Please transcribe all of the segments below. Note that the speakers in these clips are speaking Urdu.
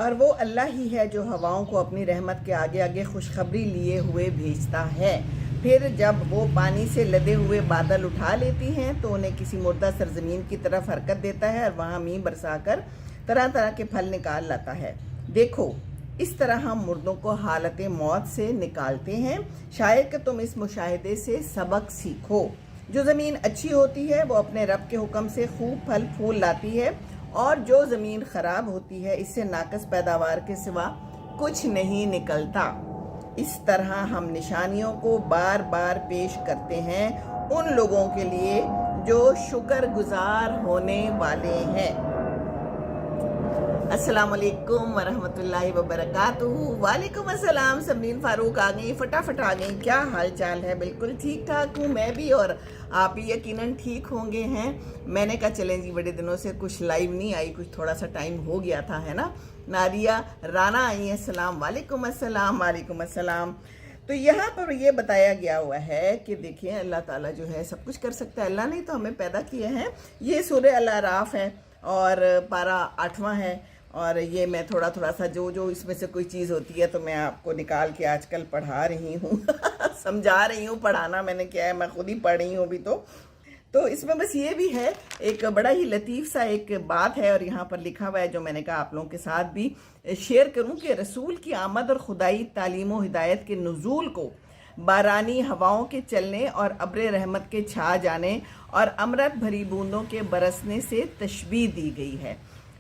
اور وہ اللہ ہی ہے جو ہواؤں کو اپنی رحمت کے آگے آگے خوشخبری لیے ہوئے بھیجتا ہے۔ پھر جب وہ پانی سے لدے ہوئے بادل اٹھا لیتی ہیں تو انہیں کسی مردہ سرزمین کی طرف حرکت دیتا ہے اور وہاں میںہ برسا کر طرح طرح کے پھل نکال لاتا ہے۔ دیکھو اس طرح ہم مردوں کو حالت موت سے نکالتے ہیں، شاید کہ تم اس مشاہدے سے سبق سیکھو۔ جو زمین اچھی ہوتی ہے وہ اپنے رب کے حکم سے خوب پھل پھول لاتی ہے، اور جو زمین خراب ہوتی ہے اس سے ناقص پیداوار کے سوا کچھ نہیں نکلتا۔ اس طرح ہم نشانیوں کو بار بار پیش کرتے ہیں ان لوگوں کے لیے جو شکر گزار ہونے والے ہیں۔ السلام علیکم ورحمۃ اللہ وبرکاتہ۔ وعلیکم السلام، سمرین فاروق آ گئی، فٹافٹ آ گئی۔ کیا حال چال ہے؟ بالکل ٹھیک ٹھاک ہوں میں بھی، اور آپ بھی یقیناً ٹھیک ہوں گے ہیں۔ میں نے کہا چلیں جی، بڑے دنوں سے کچھ لائیو نہیں آئی، کچھ تھوڑا سا ٹائم ہو گیا تھا، ہے نا۔ نادیہ رانا آئی ہیں، السلام وعلیکم السلام، وعلیکم السلام۔ تو یہاں پر یہ بتایا گیا ہوا ہے کہ دیکھیں اللہ تعالیٰ جو ہے سب کچھ کر سکتا ہے، اللہ نے تو ہمیں پیدا کیے ہیں۔ یہ سورہ الاعراف ہے اور پارہ 8واں ہے، اور یہ میں تھوڑا سا جو اس میں سے کوئی چیز ہوتی ہے تو میں آپ کو نکال کے آج کل پڑھا رہی ہوں سمجھا رہی ہوں۔ پڑھانا میں نے کیا ہے، میں خود ہی پڑھ رہی ہوں ابھی تو اس میں بس یہ بھی ہے، ایک بڑا ہی لطیف سا ایک بات ہے، اور یہاں پر لکھا ہوا ہے جو میں نے کہا آپ لوگوں کے ساتھ بھی شیئر کروں، کہ رسول کی آمد اور خدائی تعلیم و ہدایت کے نزول کو بارانی ہواؤں کے چلنے اور ابر رحمت کے چھا جانے اور امرت بھری بوندوں کے برسنے سے تشبیہ دی گئی ہے۔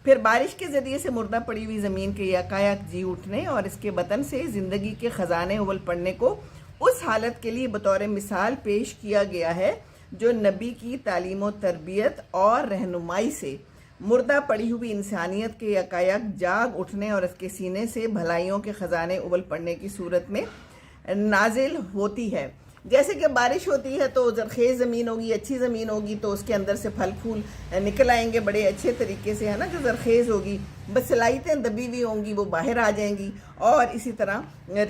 پھر بارش کے ذریعے سے مردہ پڑی ہوئی زمین کے یکایک جی اٹھنے اور اس کے بطن سے زندگی کے خزانے اول پڑنے کو اس حالت کے لیے بطور مثال پیش کیا گیا ہے جو نبی کی تعلیم و تربیت اور رہنمائی سے مردہ پڑی ہوئی انسانیت کے یکایک جاگ اٹھنے اور اس کے سینے سے بھلائیوں کے خزانے اول پڑنے کی صورت میں نازل ہوتی ہے۔ جیسے کہ بارش ہوتی ہے تو زرخیز زمین ہوگی، اچھی زمین ہوگی تو اس کے اندر سے پھل پھول نکل آئیں گے بڑے اچھے طریقے سے، ہے نا۔ جو زرخیز ہوگی بس صلاحیتیں دبی ہوئی ہوں گی وہ باہر آ جائیں گی، اور اسی طرح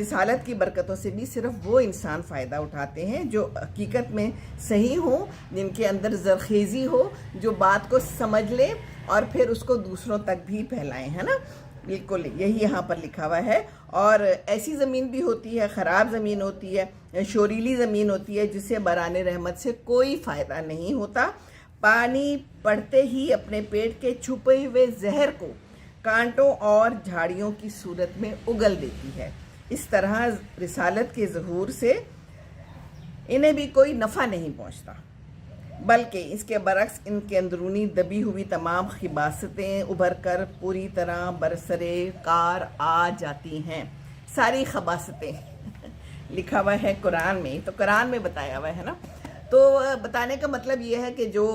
رسالت کی برکتوں سے بھی صرف وہ انسان فائدہ اٹھاتے ہیں جو حقیقت میں صحیح ہوں، جن کے اندر زرخیزی ہو، جو بات کو سمجھ لیں اور پھر اس کو دوسروں تک بھی پھیلائیں، ہے نا۔ بالکل یہی یہاں پر لکھا ہوا ہے۔ اور ایسی زمین بھی ہوتی ہے، خراب زمین ہوتی ہے، شوریلی زمین ہوتی ہے جس سے باران رحمت سے کوئی فائدہ نہیں ہوتا۔ پانی پڑتے ہی اپنے پیٹ کے چھپے ہوئے زہر کو کانٹوں اور جھاڑیوں کی صورت میں اگل دیتی ہے۔ اس طرح رسالت کے ظہور سے انہیں بھی کوئی نفع نہیں پہنچتا، بلکہ اس کے برعکس ان کے اندرونی دبی ہوئی تمام خباثتیں ابھر کر پوری طرح برسرے کار آ جاتی ہیں۔ ساری خباثتیں لکھا ہوا ہے قرآن میں، تو قرآن میں بتایا ہوا ہے نا۔ تو بتانے کا مطلب یہ ہے کہ جو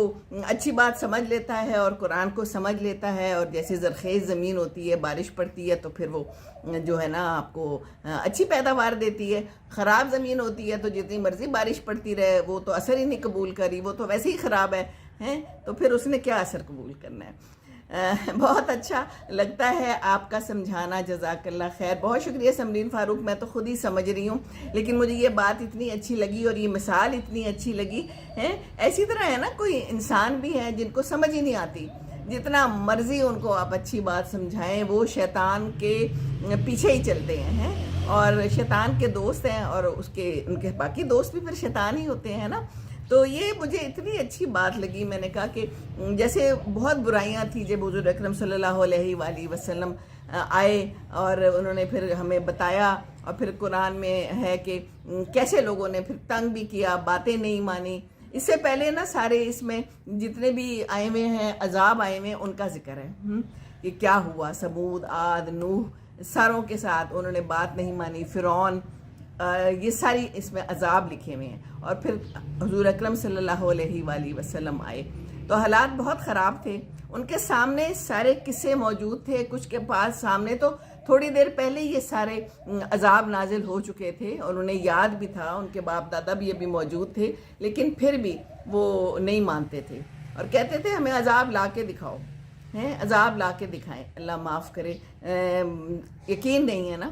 اچھی بات سمجھ لیتا ہے اور قرآن کو سمجھ لیتا ہے، اور جیسے زرخیز زمین ہوتی ہے بارش پڑتی ہے تو پھر وہ جو ہے نا آپ کو اچھی پیداوار دیتی ہے۔ خراب زمین ہوتی ہے تو جتنی مرضی بارش پڑتی رہے وہ تو اثر ہی نہیں قبول کری، وہ تو ویسے ہی خراب ہے تو پھر اس نے کیا اثر قبول کرنا ہے۔ بہت اچھا لگتا ہے آپ کا سمجھانا، جزاک اللہ خیر، بہت شکریہ سمرین فاروق۔ میں تو خود ہی سمجھ رہی ہوں، لیکن مجھے یہ بات اتنی اچھی لگی اور یہ مثال اتنی اچھی لگی ہے۔ ایسی طرح ہے نا، کوئی انسان بھی ہیں جن کو سمجھ ہی نہیں آتی، جتنا مرضی ان کو آپ اچھی بات سمجھائیں وہ شیطان کے پیچھے ہی چلتے ہیں، اور شیطان کے دوست ہیں، اور ان کے باقی دوست بھی پھر شیطان ہی ہوتے ہیں نا۔ تو یہ مجھے اتنی اچھی بات لگی، میں نے کہا کہ جیسے بہت برائیاں تھیں جب حضور اکرم صلی اللہ علیہ وآلہ وسلم آئے اور انہوں نے پھر ہمیں بتایا، اور پھر قرآن میں ہے کہ کیسے لوگوں نے پھر تنگ بھی کیا، باتیں نہیں مانی۔ اس سے پہلے نا سارے اس میں جتنے بھی آئے ہوئے ہیں عذاب آئے ہوئے ہیں ان کا ذکر ہے کہ کیا ہوا، سمود، عاد، نوح، ساروں کے ساتھ انہوں نے بات نہیں مانی، فرعون، یہ ساری اس میں عذاب لکھے ہوئے ہیں۔ اور پھر حضور اکرم صلی اللہ علیہ وآلہ وسلم آئے تو حالات بہت خراب تھے، ان کے سامنے سارے قصے موجود تھے، کچھ کے پاس سامنے تو تھوڑی دیر پہلے یہ سارے عذاب نازل ہو چکے تھے، اور انہیں یاد بھی تھا، ان کے باپ دادا بھی ابھی موجود تھے، لیکن پھر بھی وہ نہیں مانتے تھے اور کہتے تھے ہمیں عذاب لا کے دکھاؤ، عذاب لا کے دکھائیں، اللہ معاف کرے۔ یقین نہیں ہے نا،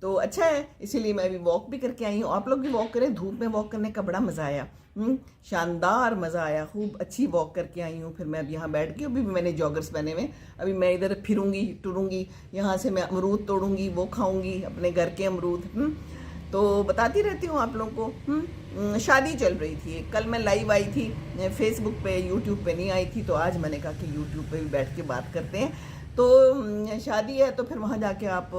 تو اچھا ہے، اسی لیے میں ابھی واک بھی کر کے آئی ہوں. آپ لوگ بھی واک کریں، دھوپ میں واک کرنے کا بڑا مزہ آیا. شاندار مزہ آیا، خوب اچھی واک کر کے آئی ہوں. پھر میں اب یہاں بیٹھ کے، ابھی بھی میں نے جاگرس پہنے ہوئے، ابھی میں ادھر پھروں گی ٹروں گی، یہاں سے میں امرود توڑوں گی، وہ کھاؤں گی اپنے گھر کے امرود. تو بتاتی رہتی ہوں آپ لوگوں کو. شادی چل رہی تھی، کل میں لائیو آئی تھی فیس بک پہ، یوٹیوب پہ نہیں آئی تھی، تو آج میں نے کہا کہ یوٹیوب پہ بھی بیٹھ کے بات کرتے ہیں. تو شادی ہے تو پھر وہاں جا کے آپ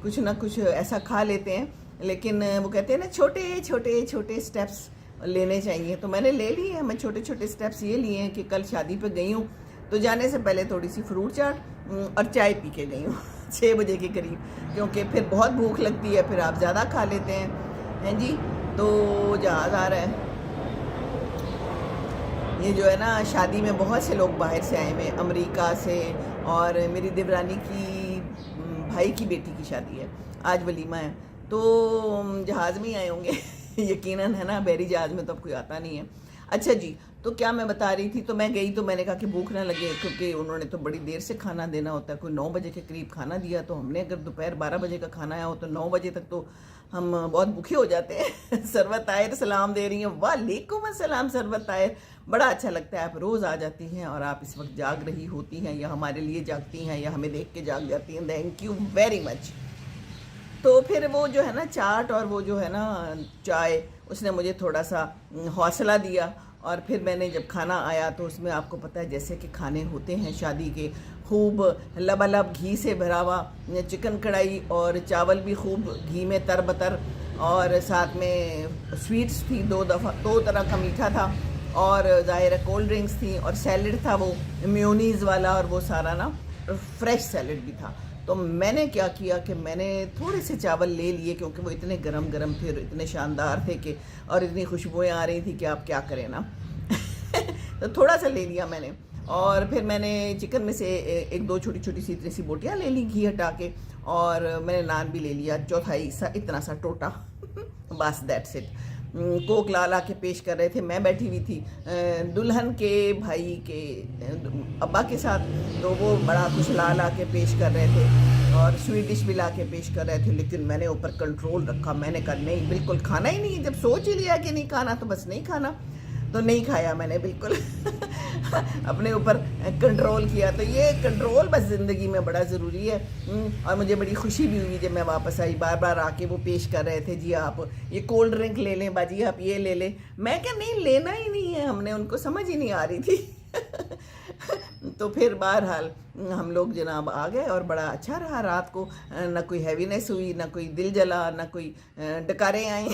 کچھ نہ کچھ ایسا کھا لیتے ہیں، لیکن وہ کہتے ہیں نا چھوٹے چھوٹے چھوٹے سٹیپس لینے چاہیے. تو میں نے لے لی ہے، میں چھوٹے چھوٹے سٹیپس یہ لیے ہیں کہ کل شادی پہ گئی ہوں تو جانے سے پہلے تھوڑی سی فروٹ چاٹ اور چائے پی کے گئی ہوں 6 بجے کے قریب، کیونکہ پھر بہت بھوک لگتی ہے، پھر آپ زیادہ کھا لیتے ہیں جی. تو جہاز آ رہا ہے، یہ جو ہے نا شادی میں بہت سے لوگ باہر سے آئے ہوئے، امریکہ سے، اور میری دیورانی کی بھائی کی بیٹی کی شادی ہے، آج ولیمہ ہے، تو جہاز میں ہی آئے ہوں گے یقیناً، ہے نا، بحری جہاز میں تو اب کوئی آتا نہیں ہے. اچھا جی، تو کیا میں بتا رہی تھی، تو میں گئی تو میں نے کہا کہ بھوک نہ لگے، کیونکہ انہوں نے تو بڑی دیر سے کھانا دینا ہوتا ہے، کوئی 9 بجے کے قریب کھانا دیا، تو ہم نے اگر دوپہر 12 بجے کا کھانا آیا ہو تو 9 بجے تک تو ہم بہت بھوکے ہو جاتے ہیں. سروت طاہر سلام دے رہی ہیں، وعلیکم السلام سروت طاہر. بڑا اچھا لگتا ہے، آپ روز آ جاتی ہیں اور آپ اس وقت جاگ رہی ہوتی ہیں، یا ہمارے لیے جاگتی ہیں، یا ہمیں دیکھ کے جاگ جاتی ہیں. تھینک یو ویری مچ. تو پھر وہ جو ہے نا چاٹ اور وہ جو ہے نا چائے، اس نے مجھے تھوڑا سا حوصلہ دیا. اور پھر میں نے جب کھانا آیا تو اس میں آپ کو پتہ ہے جیسے کہ کھانے ہوتے ہیں شادی کے، خوب لبالب گھی سے بھرا ہوا چکن کڑھائی، اور چاول بھی خوب گھی میں تر بتر، اور ساتھ میں سویٹس تھی، 2 طرح کا میٹھا تھا، اور ظاہر ہے کولڈ ڈرنکس تھیں، اور سیلڈ تھا وہ میونیز والا، اور وہ سارا نا فریش سیلڈ بھی تھا. تو میں نے کیا کیا کہ میں نے تھوڑے سے چاول لے لیے، کیونکہ وہ اتنے گرم گرم تھے، اتنے شاندار تھے کہ، اور اتنی خوشبوئیں آ رہی تھی کہ آپ کیا کریں نا تو تھوڑا سا لے لیا میں نے. اور پھر میں نے چکن میں سے 1-2 چھوٹی چھوٹی سی اتنی سی بوٹیاں لے لی گھی ہٹا کے، اور میں نے نان بھی لے لیا چوتھائی سا اتنا سا ٹوٹا بس دیٹس اٹ. کوک لا کے پیش کر رہے تھے، میں بیٹھی ہوئی تھی دلہن کے بھائی کے ابا کے ساتھ، تو وہ بڑا کچھ لا کے پیش کر رہے تھے، اور سویٹ ڈش بھی لا کے پیش کر رہے تھے. لیکن میں نے اوپر کنٹرول رکھا، میں نے کہا نہیں، بالکل کھانا ہی نہیں. جب سوچ ہی لیا کہ نہیں کھانا تو بس نہیں کھانا، تو نہیں کھایا میں نے بالکل اپنے اوپر کنٹرول کیا. تو یہ کنٹرول بس زندگی میں بڑا ضروری ہے. اور مجھے بڑی خوشی بھی ہوئی جب میں واپس آئی، بار بار آ کے وہ پیش کر رہے تھے، جی آپ یہ کولڈ ڈرنک لے لیں باجی، آپ یہ لے لیں. میں کہ نہیں، لینا ہی نہیں ہے ہم نے، ان کو سمجھ ہی نہیں آ رہی تھی تو پھر بہرحال ہم لوگ جناب آ گئے، اور بڑا اچھا رہا رات کو. نہ کوئی ہیوینس ہوئی، نہ کوئی دل جلا، نہ کوئی ڈکاریں آئیں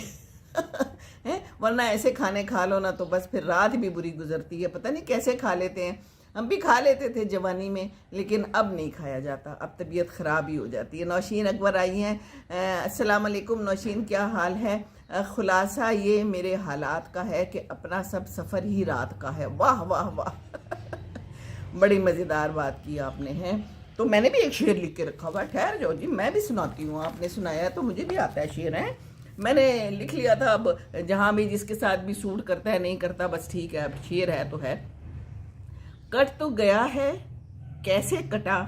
ورنہ ایسے کھانے کھا لو نا تو بس پھر رات بھی بری گزرتی ہے. پتہ نہیں کیسے کھا لیتے ہیں، ہم بھی کھا لیتے تھے جوانی میں، لیکن اب نہیں کھایا جاتا، اب طبیعت خراب ہی ہو جاتی ہے. نوشین اکبر آئی ہیں، السلام علیکم نوشین، کیا حال ہے؟ خلاصہ یہ میرے حالات کا ہے کہ اپنا سب سفر ہی رات کا ہے. واہ واہ واہ بڑی مزیدار بات کی آپ نے ہے. تو میں نے بھی ایک شعر لکھ کے رکھا ہوا ہے، ٹھہر جاؤ جی، میں بھی سناتی ہوں. آپ نے سنایا ہے تو مجھے بھی آتا ہے شعر ہے، میں نے لکھ لیا تھا. اب جہاں بھی جس کے ساتھ بھی سوٹ کرتا ہے، نہیں کرتا بس ٹھیک ہے، اب شعر ہے تو ہے. کٹ تو گیا ہے کیسے کٹا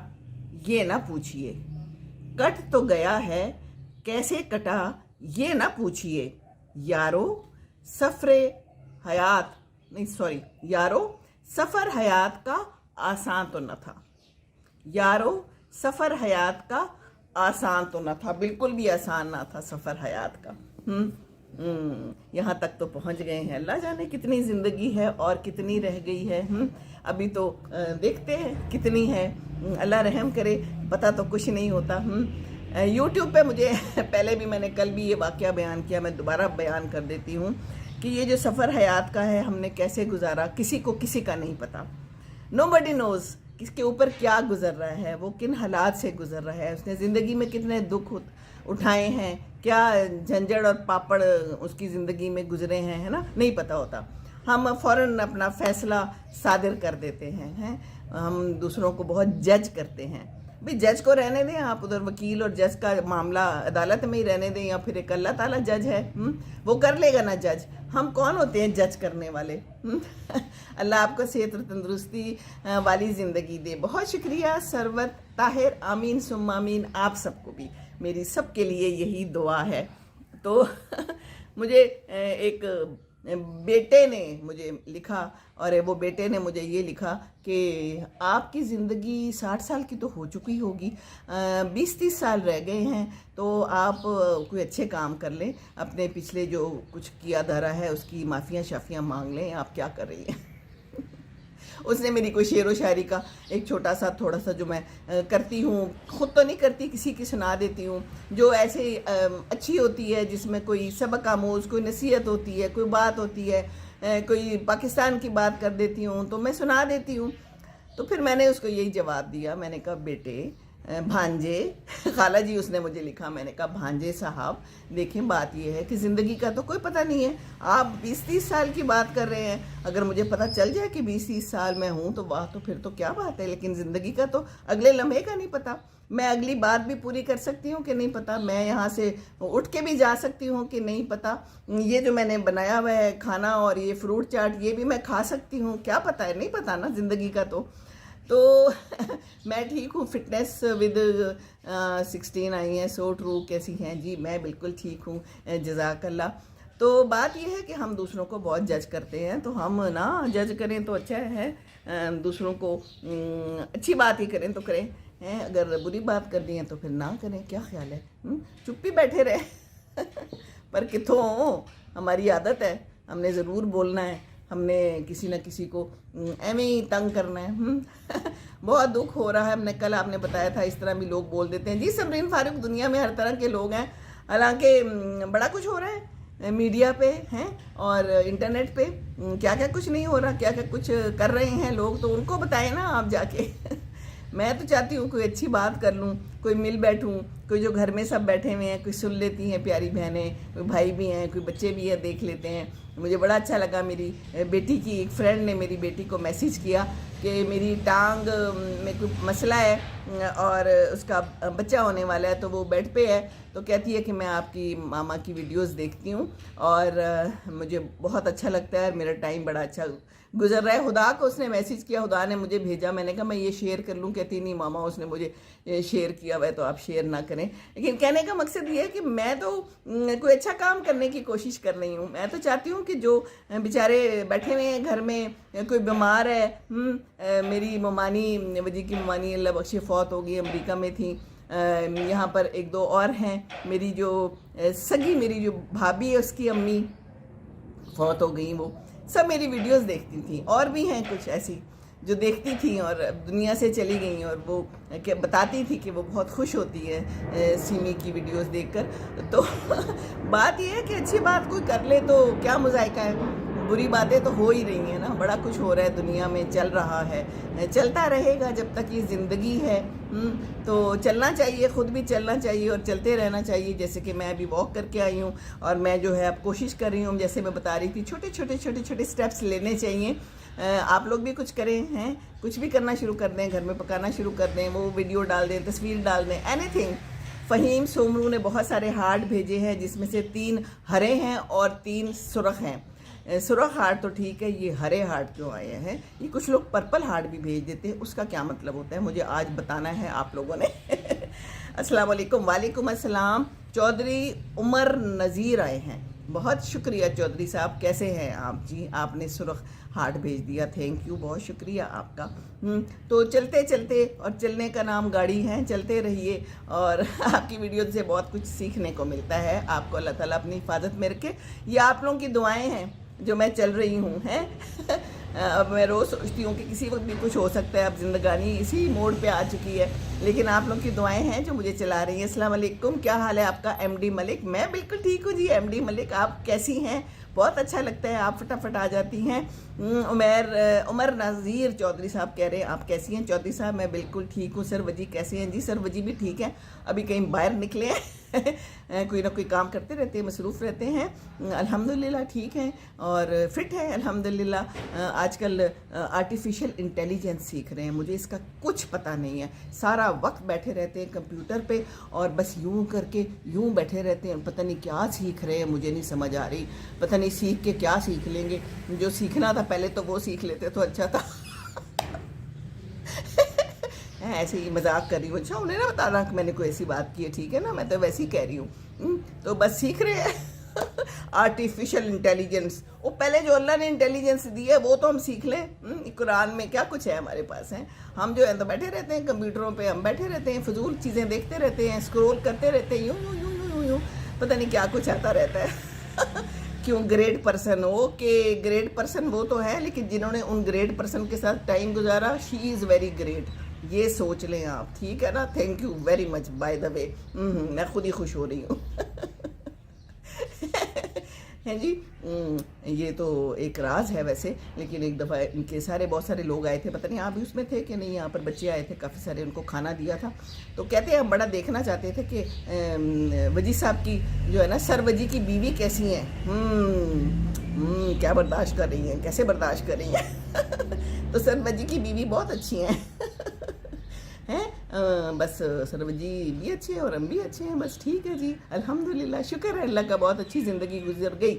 یہ نہ پوچھئے، کٹ تو گیا ہے کیسے کٹا یہ نہ پوچھئے، یارو سفر حیات کا آسان تو نہ تھا. یارو سفر حیات کا آسان تو نہ تھا، بالکل بھی آسان نہ تھا سفر حیات کا. یہاں تک تو پہنچ گئے ہیں، اللہ جانے کتنی زندگی ہے اور کتنی رہ گئی ہے. ابھی تو دیکھتے ہیں کتنی ہے، اللہ رحم کرے، پتہ تو کچھ نہیں ہوتا. یوٹیوب پہ مجھے پہلے بھی میں نے کل بھی یہ واقعہ بیان کیا، میں دوبارہ بیان کر دیتی ہوں کہ یہ جو سفر حیات کا ہے، ہم نے کیسے گزارا، کسی کو کسی کا نہیں پتا. nobody knows کس کے اوپر کیا گزر رہا ہے، وہ کن حالات سے گزر رہا ہے، اس نے زندگی میں کتنے دکھ اٹھائے ہیں، کیا جھنجھڑ اور پاپڑ اس کی زندگی میں گزرے ہیں، ہے نا، نہیں پتہ ہوتا. ہم فوراً اپنا فیصلہ صادر کر دیتے ہیں، ہم دوسروں کو بہت جج کرتے ہیں. بھئی جج کو رہنے دیں آپ، ادھر وکیل اور جج کا معاملہ عدالت میں ہی رہنے دیں، یا پھر ایک اللہ تعالیٰ جج ہے، وہ کر لے گا نا جج. ہم کون ہوتے ہیں جج کرنے والے؟ اللہ آپ کو صحت اور تندرستی والی زندگی دے. بہت شکریہ سروت طاہر، آمین ثم آمین آپ سب کو بھی. میری سب کے لیے یہی دعا ہے. تو مجھے ایک بیٹے نے مجھے لکھا، اور وہ بیٹے نے مجھے یہ لکھا کہ آپ کی زندگی 60 سال کی تو ہو چکی ہوگی، 20-30 سال رہ گئے ہیں، تو آپ کوئی اچھے کام کر لیں، اپنے پچھلے جو کچھ کیا دھرا ہے اس کی معافیاں شافیاں مانگ لیں. آپ کیا کر رہی ہیں؟ اس نے میری کوئی شعر و شاعری کا ایک چھوٹا سا تھوڑا سا جو میں کرتی ہوں، خود تو نہیں کرتی، کسی کی سنا دیتی ہوں، جو ایسے اچھی ہوتی ہے، جس میں کوئی سبق آموز، کوئی نصیحت ہوتی ہے، کوئی بات ہوتی ہے، کوئی پاکستان کی بات کر دیتی ہوں تو میں سنا دیتی ہوں. تو پھر میں نے اس کو یہی جواب دیا، میں نے کہا بیٹے، بھانجے، خالہ جی اس نے مجھے لکھا، میں نے کہا بھانجے صاحب دیکھیں، بات یہ ہے کہ زندگی کا تو کوئی پتہ نہیں ہے. آپ 20-30 سال کی بات کر رہے ہیں، اگر مجھے پتہ چل جائے کہ 20-30 سال میں ہوں تو واہ، تو پھر تو کیا بات ہے، لیکن زندگی کا تو اگلے لمحے کا نہیں پتہ. میں اگلی بات بھی پوری کر سکتی ہوں کہ نہیں پتہ، میں یہاں سے اٹھ کے بھی جا سکتی ہوں کہ نہیں پتہ. یہ جو میں نے بنایا ہوا ہے کھانا اور یہ فروٹ چاٹ، یہ بھی میں کھا سکتی ہوں، کیا پتہ ہے، نہیں پتہ نا زندگی کا. تو میں ٹھیک ہوں. فٹنس ود 16 آئی ہیں، سو ٹرو. کیسی ہیں جی؟ میں بالکل ٹھیک ہوں، جزاک اللہ. تو بات یہ ہے کہ ہم دوسروں کو بہت جج کرتے ہیں، تو ہم نا جج کریں تو اچھا ہے، دوسروں کو اچھی بات ہی کریں تو کریں، اگر بری بات کر دی ہیں تو پھر نہ کریں. کیا خیال ہے؟ چپ ہی بیٹھے رہے. پر کتوں ہماری عادت ہے، ہم نے ضرور بولنا ہے، ہم نے کسی نہ کسی کو ایویں ہی تنگ کرنا ہے. بہت دکھ ہو رہا ہے. ہم نے کل آپ نے بتایا تھا اس طرح بھی لوگ بول دیتے ہیں. جی سمرین فاروق، دنیا میں ہر طرح کے لوگ ہیں، حالانکہ بڑا کچھ ہو رہا ہے میڈیا پہ ہیں اور انٹرنیٹ پہ. کیا کیا کچھ نہیں ہو رہا، کیا کیا کچھ کر رہے ہیں لوگ، تو ان کو بتائیں نا آپ جا کے. میں تو چاہتی ہوں کوئی اچھی بات کر لوں، کوئی مل بیٹھوں، کوئی جو گھر میں سب بیٹھے ہوئے ہیں، کوئی سن لیتی ہیں پیاری بہنیں، کوئی بھائی بھی ہیں، کوئی بچے بھی ہیں، دیکھ لیتے ہیں. مجھے بڑا اچھا لگا، میری بیٹی کی ایک فرینڈ نے میری بیٹی کو میسیج کیا کہ میری ٹانگ میں کوئی مسئلہ ہے اور اس کا بچہ ہونے والا ہے، تو وہ بیڈ پہ ہے، تو کہتی ہے کہ میں آپ کی ماما کی ویڈیوز دیکھتی ہوں اور مجھے بہت اچھا لگتا ہے، اور میرا ٹائم بڑا اچھا گزر رہا ہے. خدا کو اس نے میسیج کیا، خدا نے مجھے بھیجا. میں نے کہا میں یہ شیئر کر لوں، کہتی نہیں ماما اس نے مجھے شیئر کیا ہوا ہے تو آپ شیئر نہ کریں. لیکن کہنے کا مقصد یہ ہے کہ میں تو کوئی اچھا کام کرنے کی کوشش کر رہی ہوں. میں تو چاہتی ہوں کہ جو بیچارے بیٹھے ہوئے ہیں گھر میں، کوئی بیمار ہے، میری ممانی، وجی کی ممانی اللہ بخشے فوت ہو گئی، امریکہ میں تھیں. یہاں پر 1-2 اور ہیں، میری جو سگی میری جو بھابھی ہے اس کی امی فوت ہو گئیں. وہ سب میری ویڈیوز دیکھتی تھیں، اور بھی ہیں کچھ ایسی جو دیکھتی تھیں اور دنیا سے چلی گئیں، اور وہ بتاتی تھی کہ وہ بہت خوش ہوتی ہے سیمی کی ویڈیوز دیکھ کر. تو بات یہ ہے کہ اچھی بات کوئی کر لے تو کیا مذائقہ ہے، بری باتیں تو ہو ہی رہی ہیں نا. بڑا کچھ ہو رہا ہے دنیا میں، چل رہا ہے، چلتا رہے گا جب تک یہ زندگی ہے. تو چلنا چاہیے، خود بھی چلنا چاہیے اور چلتے رہنا چاہیے. جیسے کہ میں ابھی واک کر کے آئی ہوں اور میں جو ہے اب کوشش کر رہی ہوں، جیسے میں بتا رہی تھی، چھوٹے چھوٹے سٹیپس لینے چاہیے. آپ لوگ بھی کچھ کریں، ہیں کچھ بھی کرنا شروع کر دیں، گھر میں پکانا شروع کر دیں، وہ ویڈیو ڈال دیں، تصویر ڈال دیں، اینی تھنگ. فہیم سومرو نے بہت سارے ہارٹ بھیجے ہیں، جس میں سے 3 ہرے ہیں اور 3 سرخ ہیں. سرخ ہارٹ تو ٹھیک ہے، یہ ہرے ہارٹ کیوں آئے ہیں؟ یہ کچھ لوگ پرپل ہارٹ بھی بھیج دیتے ہیں، اس کا کیا مطلب ہوتا ہے؟ مجھے آج بتانا ہے آپ لوگوں نے. السلام علیکم. وعلیکم السلام. چودھری عمر نذیر آئے ہیں. بہت شکریہ چودھری صاحب، کیسے ہیں آپ؟ جی آپ نے سرخ ہارٹ بھیج دیا، تھینک یو، بہت شکریہ آپ کا. تو چلتے چلتے، اور چلنے کا نام گاڑی ہے، چلتے رہیے، اور آپ کی ویڈیو سے بہت کچھ سیکھنے کو ملتا ہے. آپ کو اللہ تعالیٰ اپنی حفاظت میں رکھے. یہ آپ لوگوں کی دعائیں ہیں جو میں چل رہی ہوں. اب میں روز سوچتی ہوں کہ کسی وقت بھی کچھ ہو سکتا ہے، اب زندگانی اسی موڑ پہ آ چکی ہے، لیکن آپ لوگ کی دعائیں ہیں جو مجھے چلا رہی ہیں. السلام علیکم، کیا حال ہے آپ کا ایم ڈی ملک؟ میں بالکل ٹھیک ہوں جی ایم ڈی ملک، آپ کیسی ہیں؟ بہت اچھا لگتا ہے، آپ فٹافٹ آ جاتی ہیں. عمر نذیر چودھری صاحب کہہ رہے ہیں آپ کیسی ہیں؟ چودھری صاحب میں بالکل ٹھیک ہوں. سر وجی کیسے ہیں؟ جی سر وجی بھی ٹھیک ہے، ابھی کہیں باہر نکلے ہیں. کوئی نہ کوئی کام کرتے رہتے ہیں، مصروف رہتے ہیں. الحمدللہ ٹھیک ہیں اور فٹ ہیں الحمدللہ. آج کل آرٹیفیشل انٹیلیجنس سیکھ رہے ہیں، مجھے اس کا کچھ پتہ نہیں ہے. سارا وقت بیٹھے رہتے ہیں کمپیوٹر پہ اور بس یوں کر کے یوں بیٹھے رہتے ہیں، پتہ نہیں کیا سیکھ رہے ہیں، مجھے نہیں سمجھ آ رہی. پتہ نہیں سیکھ کے کیا سیکھ لیں گے. جو سیکھنا تھا پہلے تو وہ سیکھ لیتے تو اچھا تھا. ایسے ہی مذاق کر رہی ہوں. اچھا انہیں نہ بتانا کہ میں نے کوئی ایسی بات کی ہے, ٹھیک ہے نا, میں تو ویسے ہی کہہ رہی ہوں. تو بس سیکھ رہے ہیں آرٹیفیشل انٹیلیجنس. وہ پہلے جو اللہ نے انٹیلیجنس دی ہے وہ تو ہم سیکھ لیں. قرآن میں کیا کچھ ہے ہمارے پاس ہیں. ہم جو ہے تو بیٹھے رہتے ہیں کمپیوٹروں پہ, ہم بیٹھے رہتے ہیں فضول چیزیں دیکھتے رہتے ہیں, اسکرول کرتے رہتے ہیں, یوں یوں یوں یوں یوں یوں, پتہ نہیں کیا کچھ آتا رہتا ہے. کیوں گریٹ پرسن ہو کہ گریٹ پرسن وہ تو ہے, لیکن جنہوں نے ان گریٹ پرسن کے ساتھ ٹائم گزارا, شی از ویری گریٹ. یہ سوچ لیں آپ, ٹھیک ہے نا. Thank you very much by the way. میں خود ہی خوش ہو رہی ہوں. ہیں جی. یہ تو ایک راز ہے ویسے, لیکن ایک دفعہ ان کے بہت سارے لوگ آئے تھے, پتہ نہیں آپ بھی اس میں تھے کہ نہیں, یہاں پر بچے آئے تھے کافی سارے, ان کو کھانا دیا تھا. تو کہتے ہیں ہم بڑا دیکھنا چاہتے تھے کہ وجی صاحب کی جو ہے نا سر وجی کی بیوی کیسی ہیں, کیا برداشت کر رہی ہیں, کیسے برداشت کر رہی ہیں. تو سر وجی کی بیوی بہت اچھی ہیں. بس سروجی بھی اچھے ہیں اور ہم بھی اچھے ہیں, بس ٹھیک ہے جی, الحمدللہ, شکر ہے اللہ کا, بہت اچھی زندگی گزر گئی.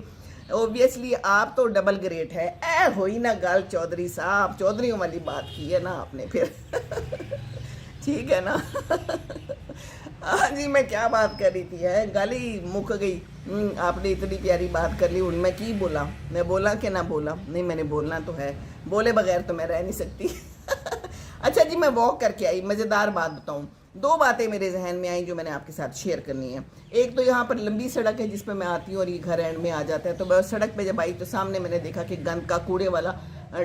اوبیسلی آپ تو ڈبل گریٹ ہے. ہوئی نا گال چودھری صاحب, چودھریوں والی بات کی ہے نا آپ نے پھر. ٹھیک ہے نا. ہاں جی, میں کیا بات کر رہی تھی, گالی مک گئی. آپ نے اتنی پیاری بات کر لی, ان میں کی بولا, میں بولا کہ نہ بولا, نہیں میں نے بولنا تو ہے, بولے بغیر تو میں رہ نہیں سکتی. اچھا جی, میں واک کر کے آئی, مزیدار بات بتاؤں. 2 باتیں میرے ذہن میں آئیں جو میں نے آپ کے ساتھ شیئر کرنی ہے. ایک تو یہاں پر لمبی سڑک ہے جس پہ میں آتی ہوں اور یہ گھر اینڈ میں آ جاتا ہے. تو میں سڑک پہ جب آئی تو سامنے میں نے دیکھا کہ گند کا کوڑے والا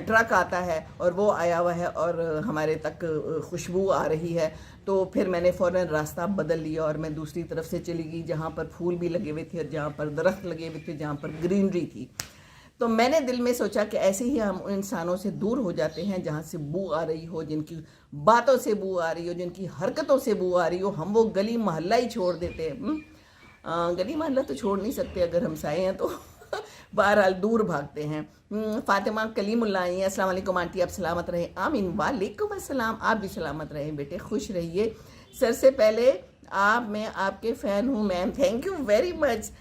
ٹرک آتا ہے اور وہ آیا ہوا ہے اور ہمارے تک خوشبو آ رہی ہے. تو پھر میں نے فوراً راستہ بدل لیا اور میں دوسری طرف سے چلی گئی جہاں پر پھول بھی لگے ہوئے تھے اور جہاں پر درخت لگے ہوئے تھے, جہاں پر گرینری تھی. تو میں نے دل میں سوچا کہ ایسے ہی ہم ان انسانوں سے دور ہو جاتے ہیں جہاں سے بو آ رہی ہو, جن کی باتوں سے بو آ رہی ہو, جن کی حرکتوں سے بو آ رہی ہو. ہم وہ گلی محلہ ہی چھوڑ دیتے ہیں. گلی محلہ تو چھوڑ نہیں سکتے اگر ہم سائے ہیں تو. بہرحال دور بھاگتے ہیں. فاطمہ کلیم اللہ آئی ہیں, السلام علیکم آنٹی, آپ سلامت رہیں. آمین, وعلیکم السلام, آپ بھی سلامت رہیں بیٹے, خوش رہیے. سر سے پہلے میں آپ کے فین ہوں ma'am. Thank you very much.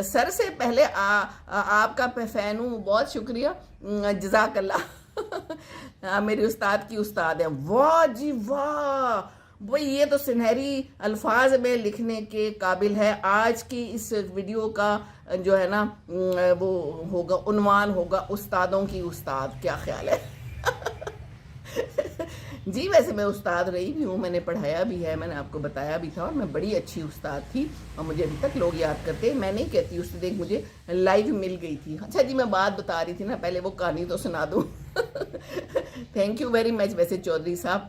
Sir سے پہلے آپ کا فین ہوں, بہت شکریہ, جزاک اللہ. میرے استاد کی استاد ہیں. واہ جی واہ, بھئی یہ تو سنہری الفاظ میں لکھنے کے قابل ہے. آج کی اس ویڈیو کا جو ہے نا وہ ہوگا, عنوان ہوگا استادوں کی استاد. کیا خیال ہے؟ جی ویسے میں استاد رہی بھی ہوں, میں نے پڑھایا بھی ہے, میں نے آپ کو بتایا بھی تھا, اور میں بڑی اچھی استاد تھی اور مجھے ابھی تک لوگ یاد کرتے ہیں. میں نہیں کہتی اس دیکھ مجھے لائیو مل گئی تھی. اچھا جی, میں بات بتا رہی تھی نا, پہلے وہ کہانی تو سنا دوں. تھینک یو ویری مچ ویسے چودھری صاحب.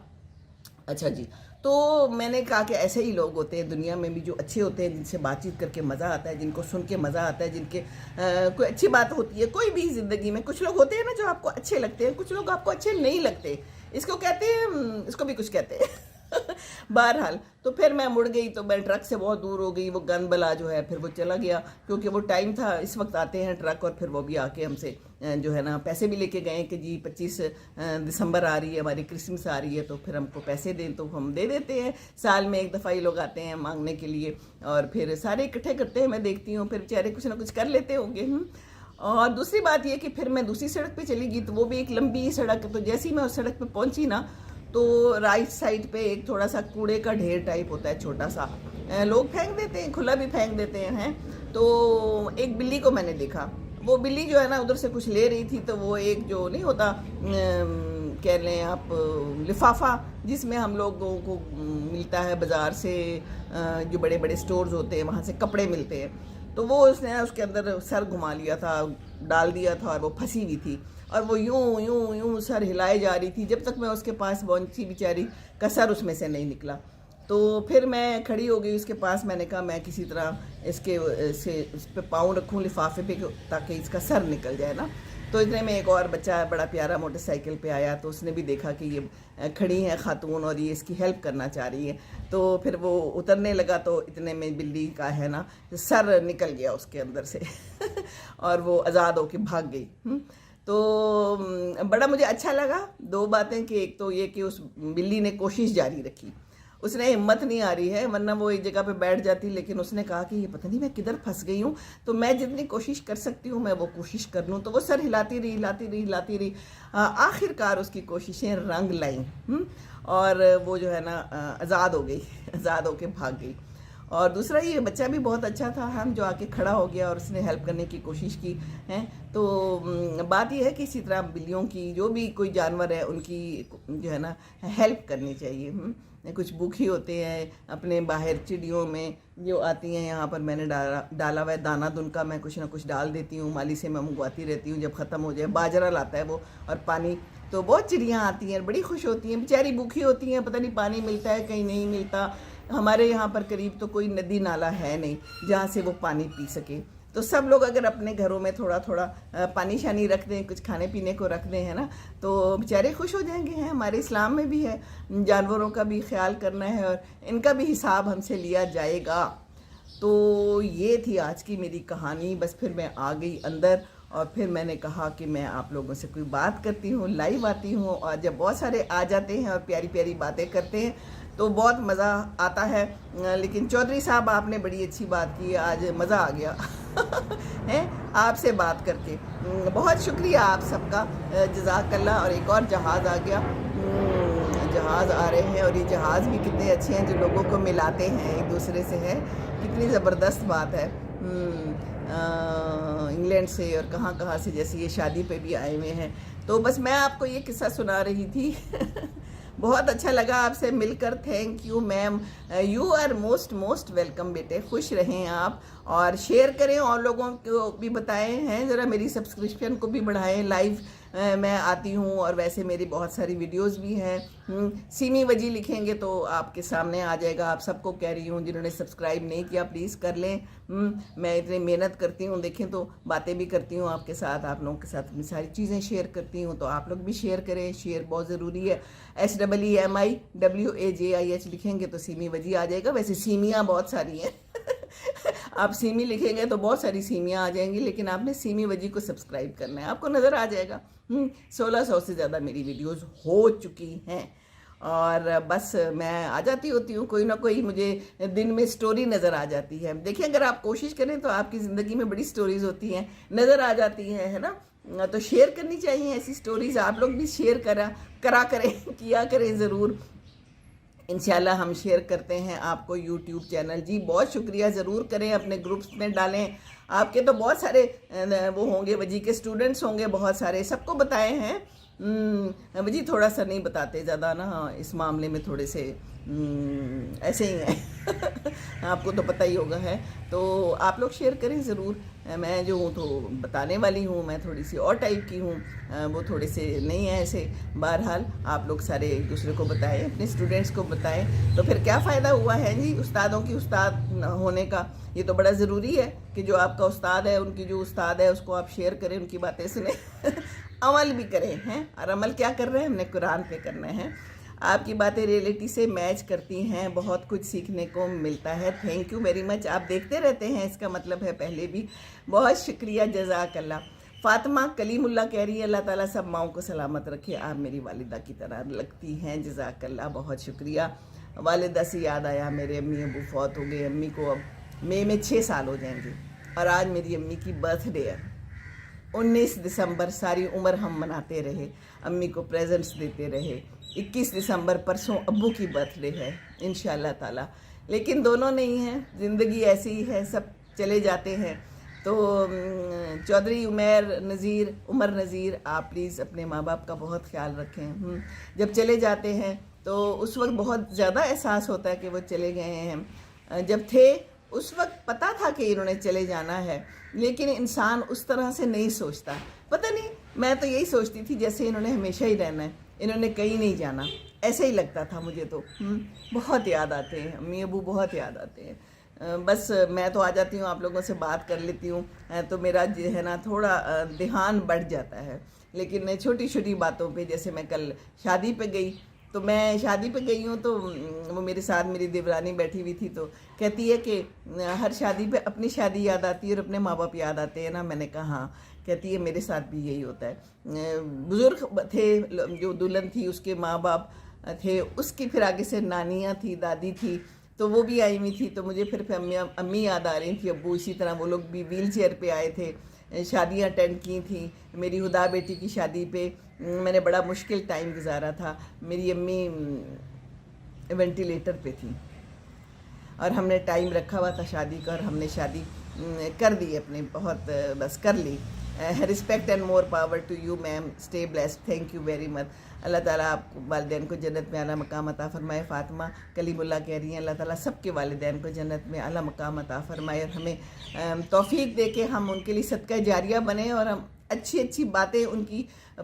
اچھا جی, تو میں نے کہا کہ ایسے ہی لوگ ہوتے ہیں دنیا میں بھی جو اچھے ہوتے ہیں, جن سے بات چیت کر کے مزہ آتا ہے, جن کو سن کے مزہ آتا ہے, جن کے کوئی اچھی بات ہوتی ہے کوئی بھی زندگی میں. کچھ لوگ ہوتے ہیں نا جو آپ کو اچھے لگتے ہیں, کچھ لوگ آپ کو اچھے نہیں لگتے. اس کو کہتے ہیں, اس کو بھی کچھ کہتے ہیں. بہرحال تو پھر میں مڑ گئی, تو میں ٹرک سے بہت دور ہو گئی. وہ گند بلا جو ہے پھر وہ چلا گیا, کیونکہ وہ ٹائم تھا, اس وقت آتے ہیں ٹرک, اور پھر وہ بھی آ کے ہم سے جو ہے نا پیسے بھی لے کے گئے کہ جی 25 دسمبر آ رہی ہے, ہماری کرسمس آ رہی ہے, تو پھر ہم کو پیسے دیں تو ہم دے دیتے ہیں. سال میں ایک دفعہ ہی لوگ آتے ہیں مانگنے کے لیے, اور پھر سارے اکٹھے کرتے ہیں. میں دیکھتی ہوں پھر بیچارے کچھ نہ کچھ کر لیتے ہوں گے. اور دوسری بات یہ کہ پھر میں دوسری سڑک پہ چلی گئی, تو وہ بھی ایک لمبی سڑک. تو جیسے ہی میں اس سڑک پہ پہنچی نا, تو رائٹ سائڈ پہ ایک تھوڑا سا کوڑے کا ڈھیر ٹائپ ہوتا ہے, چھوٹا سا, لوگ پھینک دیتے ہیں, کھلا بھی پھینک دیتے ہیں. تو ایک بلی کو میں نے دیکھا. وہ بلی جو ہے نا ادھر سے کچھ لے رہی تھی, تو وہ ایک جو نہیں ہوتا کہہ لیں آپ لفافہ, جس میں ہم لوگوں کو ملتا ہے بازار سے, جو بڑے بڑے سٹورز ہوتے ہیں وہاں سے کپڑے ملتے ہیں, تو وہ اس نے اس کے اندر سر گھما لیا تھا, ڈال دیا تھا, اور وہ پھنسی ہوئی تھی, اور وہ یوں یوں یوں سر ہلائے جا رہی تھی جب تک میں اس کے پاس پہنچی. بیچاری کا سر اس میں سے نہیں نکلا. تو پھر میں کھڑی ہو گئی اس کے پاس. میں نے کہا میں کسی طرح اس پہ پاؤں رکھوں لفافے پہ, تاکہ اس کا سر نکل جائے نا. تو اتنے میں ایک اور بچہ بڑا پیارا موٹر سائیکل پہ آیا, تو اس نے بھی دیکھا کہ یہ کھڑی ہیں خاتون اور یہ اس کی ہیلپ کرنا چاہ رہی ہے. تو پھر وہ اترنے لگا, تو اتنے میں بلی کا ہے نا سر نکل گیا اس کے اندر سے اور وہ آزاد ہو کے بھاگ گئی. تو بڑا مجھے اچھا لگا. 2 باتیں کہ ایک تو یہ کہ اس بلی نے کوشش جاری رکھی, اس نے ہمت نہیں آ رہی ہے، ورنہ وہ ایک جگہ پہ بیٹھ جاتی، لیکن اس نے کہا کہ یہ پتہ نہیں میں کدھر پھنس گئی ہوں، تو میں جتنی کوشش کر سکتی ہوں میں وہ کوشش کر لوں. تو وہ سر ہلاتی رہی. آخر کار اس کی کوششیں رنگ لائیں اور وہ جو ہے نا آزاد ہو گئی، آزاد ہو کے بھاگ گئی. اور دوسرا یہ بچہ بھی بہت اچھا تھا، ہم جو آ کے کھڑا ہو گیا اور اس نے ہیلپ کرنے کی کوشش کی ہے. تو بات یہ ہے کہ اسی طرح بلیوں کی، جو بھی کوئی جانور ہے، ان کی جو ہے نا ہیلپ کرنی چاہیے. کچھ بھوکھی ہوتے ہیں اپنے باہر، چڑیوں میں جو آتی ہیں یہاں پر میں نے ڈالا ہوا ہے دانہ دن کا، میں کچھ نہ کچھ ڈال دیتی ہوں، مالی سے میں منگواتی رہتی ہوں، جب ختم ہو جائے باجرہ لاتا ہے وہ اور پانی، تو بہت چڑیاں آتی ہیں بڑی خوش ہوتی ہیں، بیچاری بھوکھی ہوتی ہیں، پتہ نہیں پانی ملتا ہے کہیں نہیں ملتا. ہمارے یہاں پر قریب تو کوئی ندی نالا ہے نہیں جہاں سے وہ پانی پی سکے. تو سب لوگ اگر اپنے گھروں میں تھوڑا تھوڑا پانی شانی رکھ دیں، کچھ کھانے پینے کو رکھ دیں، ہے نا، تو بیچارے خوش ہو جائیں گے. ہیں ہمارے اسلام میں بھی ہے جانوروں کا بھی خیال کرنا ہے اور ان کا بھی حساب ہم سے لیا جائے گا. تو یہ تھی آج کی میری کہانی. بس پھر میں آ گئی اندر اور پھر میں نے کہا کہ میں آپ لوگوں سے کوئی بات کرتی ہوں، لائیو آتی ہوں. اور جب بہت سارے آ جاتے ہیں اور پیاری پیاری باتیں کرتے ہیں تو بہت مزہ آتا ہے. لیکن چودھری صاحب آپ نے بڑی اچھی بات کی، آج مزہ آ گیا ہے آپ سے بات کر کے. بہت شکریہ آپ سب کا، جزاک اللہ. اور ایک اور جہاز آ گیا، جہاز آ رہے ہیں اور یہ جہاز بھی کتنے اچھے ہیں جو لوگوں کو ملاتے ہیں ایک دوسرے سے. ہے کتنی زبردست بات ہے. انگلینڈ سے اور کہاں کہاں سے، جیسے یہ شادی پہ بھی آئے ہوئے ہیں. تو بس میں آپ کو یہ قصہ سنا رہی تھی. بہت اچھا لگا آپ سے مل کر. Thank you ma'am, you are most welcome بیٹے. خوش رہیں آپ اور شیئر کریں اور لوگوں کو بھی بتائیں. ہیں ذرا میری سبسکرپشن کو بھی بڑھائیں. لائیو میں آتی ہوں اور ویسے میری بہت ساری ویڈیوز بھی ہیں. سیمی وجی لکھیں گے تو آپ کے سامنے آ جائے گا. آپ سب کو کہہ رہی ہوں جنہوں نے سبسکرائب نہیں کیا پلیز کر لیں. میں اتنی محنت کرتی ہوں، دیکھیں تو باتیں بھی کرتی ہوں آپ کے ساتھ، آپ لوگوں کے ساتھ اپنی ساری چیزیں شیئر کرتی ہوں. تو آپ لوگ بھی شیئر کریں، شیئر بہت ضروری ہے. SEEMIWAJIH لکھیں گے تو سیمی وجی آ جائے گا. ویسے سیمیاں بہت ساری ہیں آپ سیمی لکھیں گے تو بہت ساری سیمیاں آ جائیں گی، لیکن آپ نے سیمی وجی کو سبسکرائب کرنا ہے، آپ کو نظر آ جائے گا. 1600 سے زیادہ میری ویڈیوز ہو چکی ہیں. اور بس میں آ جاتی ہوتی ہوں، کوئی نہ کوئی مجھے دن میں سٹوری نظر آ جاتی ہے. دیکھیں اگر آپ کوشش کریں تو آپ کی زندگی میں بڑی سٹوریز ہوتی ہیں، نظر آ جاتی ہیں، ہے نا. تو شیئر کرنی چاہیے ایسی سٹوریز. آپ لوگ بھی شیئر کرا کریں، کیا کریں ضرور. انشاءاللہ ہم شیئر کرتے ہیں آپ کو یوٹیوب چینل. جی بہت شکریہ. ضرور کریں، اپنے گروپس میں ڈالیں. آپ کے تو بہت سارے وہ ہوں گے وجی کے اسٹوڈنٹس ہوں گے بہت سارے، سب کو بتائے ہیں. وجی تھوڑا سا نہیں بتاتے زیادہ نا، اس معاملے میں تھوڑے سے ایسے ہی ہیں آپ کو تو پتہ ہی ہوگا. ہے تو آپ لوگ شیئر کریں ضرور. میں جو ہوں تو بتانے والی ہوں، میں تھوڑی سی اور ٹائپ کی ہوں، وہ تھوڑے سے نہیں ہیں ایسے. بہرحال آپ لوگ سارے ایک دوسرے کو بتائیں، اپنے اسٹوڈنٹس کو بتائیں، تو پھر کیا فائدہ ہوا ہے جی استادوں کی استاد ہونے کا. یہ تو بڑا ضروری ہے کہ جو آپ کا استاد ہے، ان کی جو استاد ہے اس کو آپ شیئر کریں، ان کی باتیں سنیں عمل بھی کریں. ہیں اور عمل کیا کر رہے ہیں؟ ہم نے قرآن پہ کرنا ہے. آپ کی باتیں ریئلٹی سے میچ کرتی ہیں، بہت کچھ سیکھنے کو ملتا ہے. تھینک یو ویری مچ. آپ دیکھتے رہتے ہیں اس کا مطلب ہے پہلے بھی. بہت شکریہ، جزاک اللہ. فاطمہ کلیم اللہ کہہ رہی ہے اللہ تعالیٰ سب ماؤں کو سلامت رکھے، آپ میری والدہ کی طرح لگتی ہیں. جزاک اللہ، بہت شکریہ. والدہ سے یاد آیا، میرے امی ابو فوت ہو گئے. امی کو اب مئی میں 6 سال ہو جائیں گے اور آج میری امی کی برتھ ڈے ہے. 19 دسمبر ساری عمر ہم مناتے رہے، امی کو پریزنٹس دیتے رہے. 21 دسمبر پرسوں ابو کی برتھ ڈے ہے انشاءاللہ تعالی. لیکن دونوں نہیں ہیں، زندگی ایسی ہی ہے، سب چلے جاتے ہیں. تو چودھری عمر نذیر آپ پلیز اپنے ماں باپ کا بہت خیال رکھیں. جب چلے جاتے ہیں تو اس وقت بہت زیادہ احساس ہوتا ہے کہ وہ چلے گئے ہیں. جب تھے اس وقت پتہ تھا کہ انہوں نے چلے جانا ہے، لیکن انسان اس طرح سے نہیں سوچتا. پتہ نہیں، میں تو یہی سوچتی تھی جیسے انہوں نے ہمیشہ ہی رہنا ہے، انہوں نے کہیں نہیں جانا، ایسے ہی لگتا تھا مجھے. تو بہت یاد آتے ہیں امی ابو، بہت یاد آتے ہیں. بس میں تو آ جاتی ہوں، آپ لوگوں سے بات کر لیتی ہوں تو میرا جو ہے نا تھوڑا دھیان بڑھ جاتا ہے. لیکن چھوٹی چھوٹی باتوں پہ، جیسے میں کل شادی پہ گئی، تو میں شادی پہ گئی ہوں تو وہ میرے ساتھ میری دیورانی بیٹھی ہوئی تھی، تو کہتی ہے کہ ہر شادی پہ اپنی شادی یاد آتی ہے اور اپنے ماں باپ یاد آتے ہیں نا. میں نے کہا ہاں. کہتی ہے میرے ساتھ بھی یہی ہوتا ہے. بزرگ تھے، جو دلہن تھی اس کے ماں باپ تھے, اس کی پھر آگے سے نانیاں تھی, دادی تھی, تو وہ بھی آئی ہوئی تھی. تو مجھے پھر امی یاد آ رہی تھی, ابو اسی طرح وہ لوگ بھی ویل چیئر پہ آئے تھے. شادیاں اٹینڈ کی تھیں. میری ہدا بیٹی کی شادی پہ میں نے بڑا مشکل ٹائم گزارا تھا. میری امی وینٹیلیٹر پہ تھی اور ہم نے ٹائم رکھا ہوا تھا شادی کا, اور ہم نے شادی کر دی اپنے, بہت بس کر لی. Respect and more power to you ma'am, stay blessed, thank you very much. اللہ تعالیٰ آپ والدین کو جنت میں اعلیٰ مقام عطا فرمائے. فاطمہ کلیم اللہ کہہ رہی ہیں اللہ تعالیٰ سب کے والدین کو جنت میں اعلیٰ مقام عطا فرمائے, اور ہمیں توفیق دے کے ہم ان کے لیے صدقہ جاریہ بنیں, اور ہم اچھی اچھی باتیں ان کی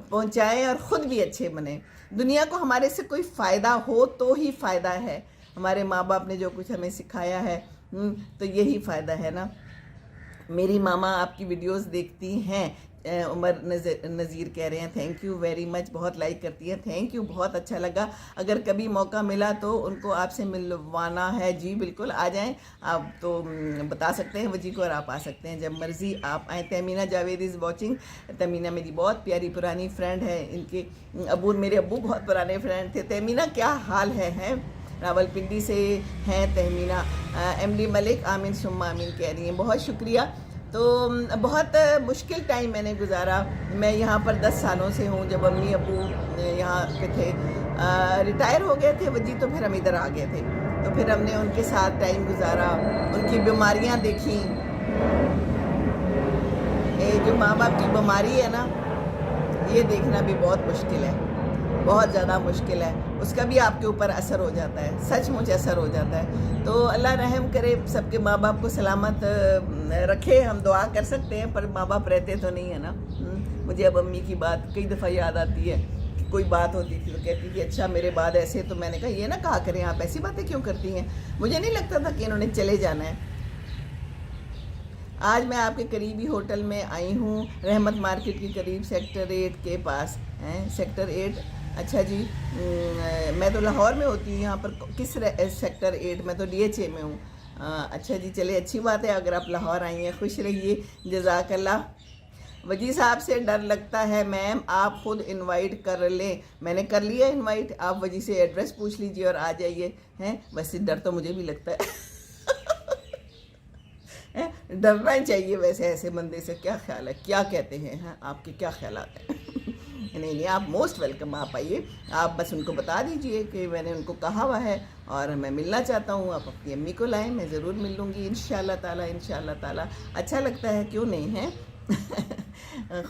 پہنچائیں اور خود بھی اچھے بنیں. دنیا کو ہمارے سے کوئی فائدہ ہو تو ہی فائدہ ہے. ہمارے ماں باپ نے جو کچھ ہمیں سکھایا ہے تو یہی فائدہ ہے نا. میری ماما آپ کی ویڈیوز دیکھتی ہیں, عمر نذیر کہہ رہے ہیں تھینک یو ویری مچ, بہت لائک کرتی ہیں, تھینک یو, بہت اچھا لگا. اگر کبھی موقع ملا تو ان کو آپ سے ملوانا ہے. جی بالکل آ جائیں, آپ تو بتا سکتے ہیں وجی کو, اور آپ آ سکتے ہیں جب مرضی آپ آئیں. Tahmina Javed is watching. تہمینہ میری بہت پیاری پرانی فرینڈ ہے, ان کے میرے ابو بہت پرانے فرینڈ تھے. تہمینہ کیا حال ہے راول پنڈی سے ہیں تہمینہ. ایم ڈی ملک آمین ثم آمین کہہ رہی ہیں, بہت شکریہ. تو بہت مشکل ٹائم میں نے گزارا. میں یہاں پر 10 سالوں سے ہوں. جب امی ابو یہاں پہ تھے, ریٹائر ہو گئے تھے وجی, تو پھر ہم ادھر آ گئے تھے. تو پھر ہم نے ان کے ساتھ ٹائم گزارا, ان کی بیماریاں دیکھیں. جو ماں باپ کی بیماری ہے نا, یہ دیکھنا بھی بہت مشکل ہے, بہت زیادہ مشکل ہے. اس کا بھی آپ کے اوپر اثر ہو جاتا ہے, سچ مچ اثر ہو جاتا ہے. تو اللہ رحم کرے, سب کے ماں باپ کو سلامت رکھے. ہم دعا کر سکتے ہیں پر ماں باپ رہتے تو نہیں ہے نا. مجھے اب امی کی بات کئی دفعہ یاد آتی ہے. کوئی بات ہوتی تھی تو کہتی تھی اچھا میرے بعد ایسے, تو میں نے کہا یہ نہ کہا کریں, آپ ایسی باتیں کیوں کرتی ہیں. مجھے نہیں لگتا تھا کہ انہوں نے چلے جانا ہے. آج میں آپ کے قریبی ہوٹل میں آئی ہوں, رحمت مارکیٹ کے قریب, سیکٹر 8 کے پاس. سیکٹر 8, اچھا جی. میں تو لاہور میں ہوتی ہوں, یہاں پر کس سیکٹر 8, میں تو ڈی ایچ اے میں ہوں. اچھا جی, چلے اچھی بات ہے اگر آپ لاہور آئی ہیں, خوش رہیے, جزاک اللہ. وجی صاحب سے ڈر لگتا ہے میم, آپ خود انوائٹ کر لیں. میں نے کر لیا انوائٹ, آپ وجی سے ایڈریس پوچھ لیجئے اور آ جائیے. ویسے ڈر تو مجھے بھی لگتا ہے, ڈرنا ہی چاہیے ویسے ایسے بندے سے. کیا خیال ہے, کیا کہتے ہیں آپ کے, کیا خیالات ہیں؟ نہیں, آپ موسٹ ویلکم, آپ آئیے. آپ بس ان کو بتا دیجئے کہ میں نے ان کو کہا ہوا ہے اور میں ملنا چاہتا ہوں. آپ اپنی امی کو لائیں, میں ضرور مل لوں گی انشاءاللہ تعالیٰ, انشاءاللہ تعالیٰ. اچھا لگتا ہے, کیوں نہیں ہے.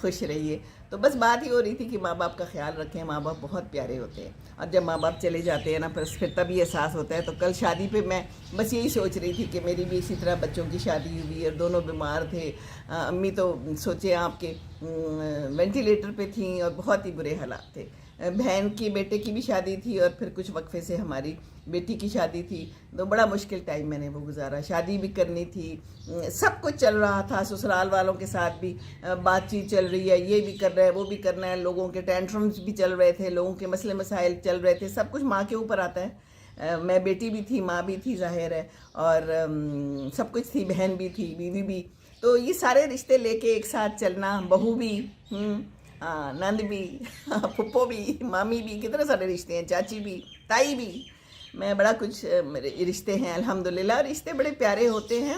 خوش رہیے. تو بس بات ہی ہو رہی تھی کہ ماں باپ کا خیال رکھیں. ماں باپ بہت پیارے ہوتے ہیں, اور جب ماں باپ چلے جاتے ہیں نا پھر تبھی احساس ہوتا ہے. تو کل شادی پہ میں بس یہی سوچ رہی تھی کہ میری بھی اسی طرح بچوں کی شادی ہوئی, اور دونوں بیمار تھے. امی تو سوچیں آپ کے وینٹیلیٹر پہ تھیں اور بہت ہی برے حالات تھے. بہن کی بیٹے کی بھی شادی تھی, اور پھر کچھ وقفے سے ہماری بیٹی کی شادی تھی. تو بڑا مشکل ٹائم میں نے وہ گزارا. شادی بھی کرنی تھی, سب کچھ چل رہا تھا. سسرال والوں کے ساتھ بھی بات چیت چل رہی ہے, یہ بھی کر رہے ہیں, وہ بھی کرنا ہے. لوگوں کے ٹینٹرمز بھی چل رہے تھے, لوگوں کے مسئلے مسائل چل رہے تھے. سب کچھ ماں کے اوپر آتا ہے. میں بیٹی بھی تھی, ماں بھی تھی ظاہر ہے, اور سب کچھ تھی, بہن بھی تھی, بیوی بھی. تو یہ سارے رشتے لے کے ایک ساتھ چلنا, بہو بھی, نند بھی, پھپھو بھی, مامی بھی, کتنے سارے رشتے ہیں, چاچی بھی, تائی بھی. میں بڑا کچھ رشتے ہیں الحمدللہ. رشتے بڑے پیارے ہوتے ہیں.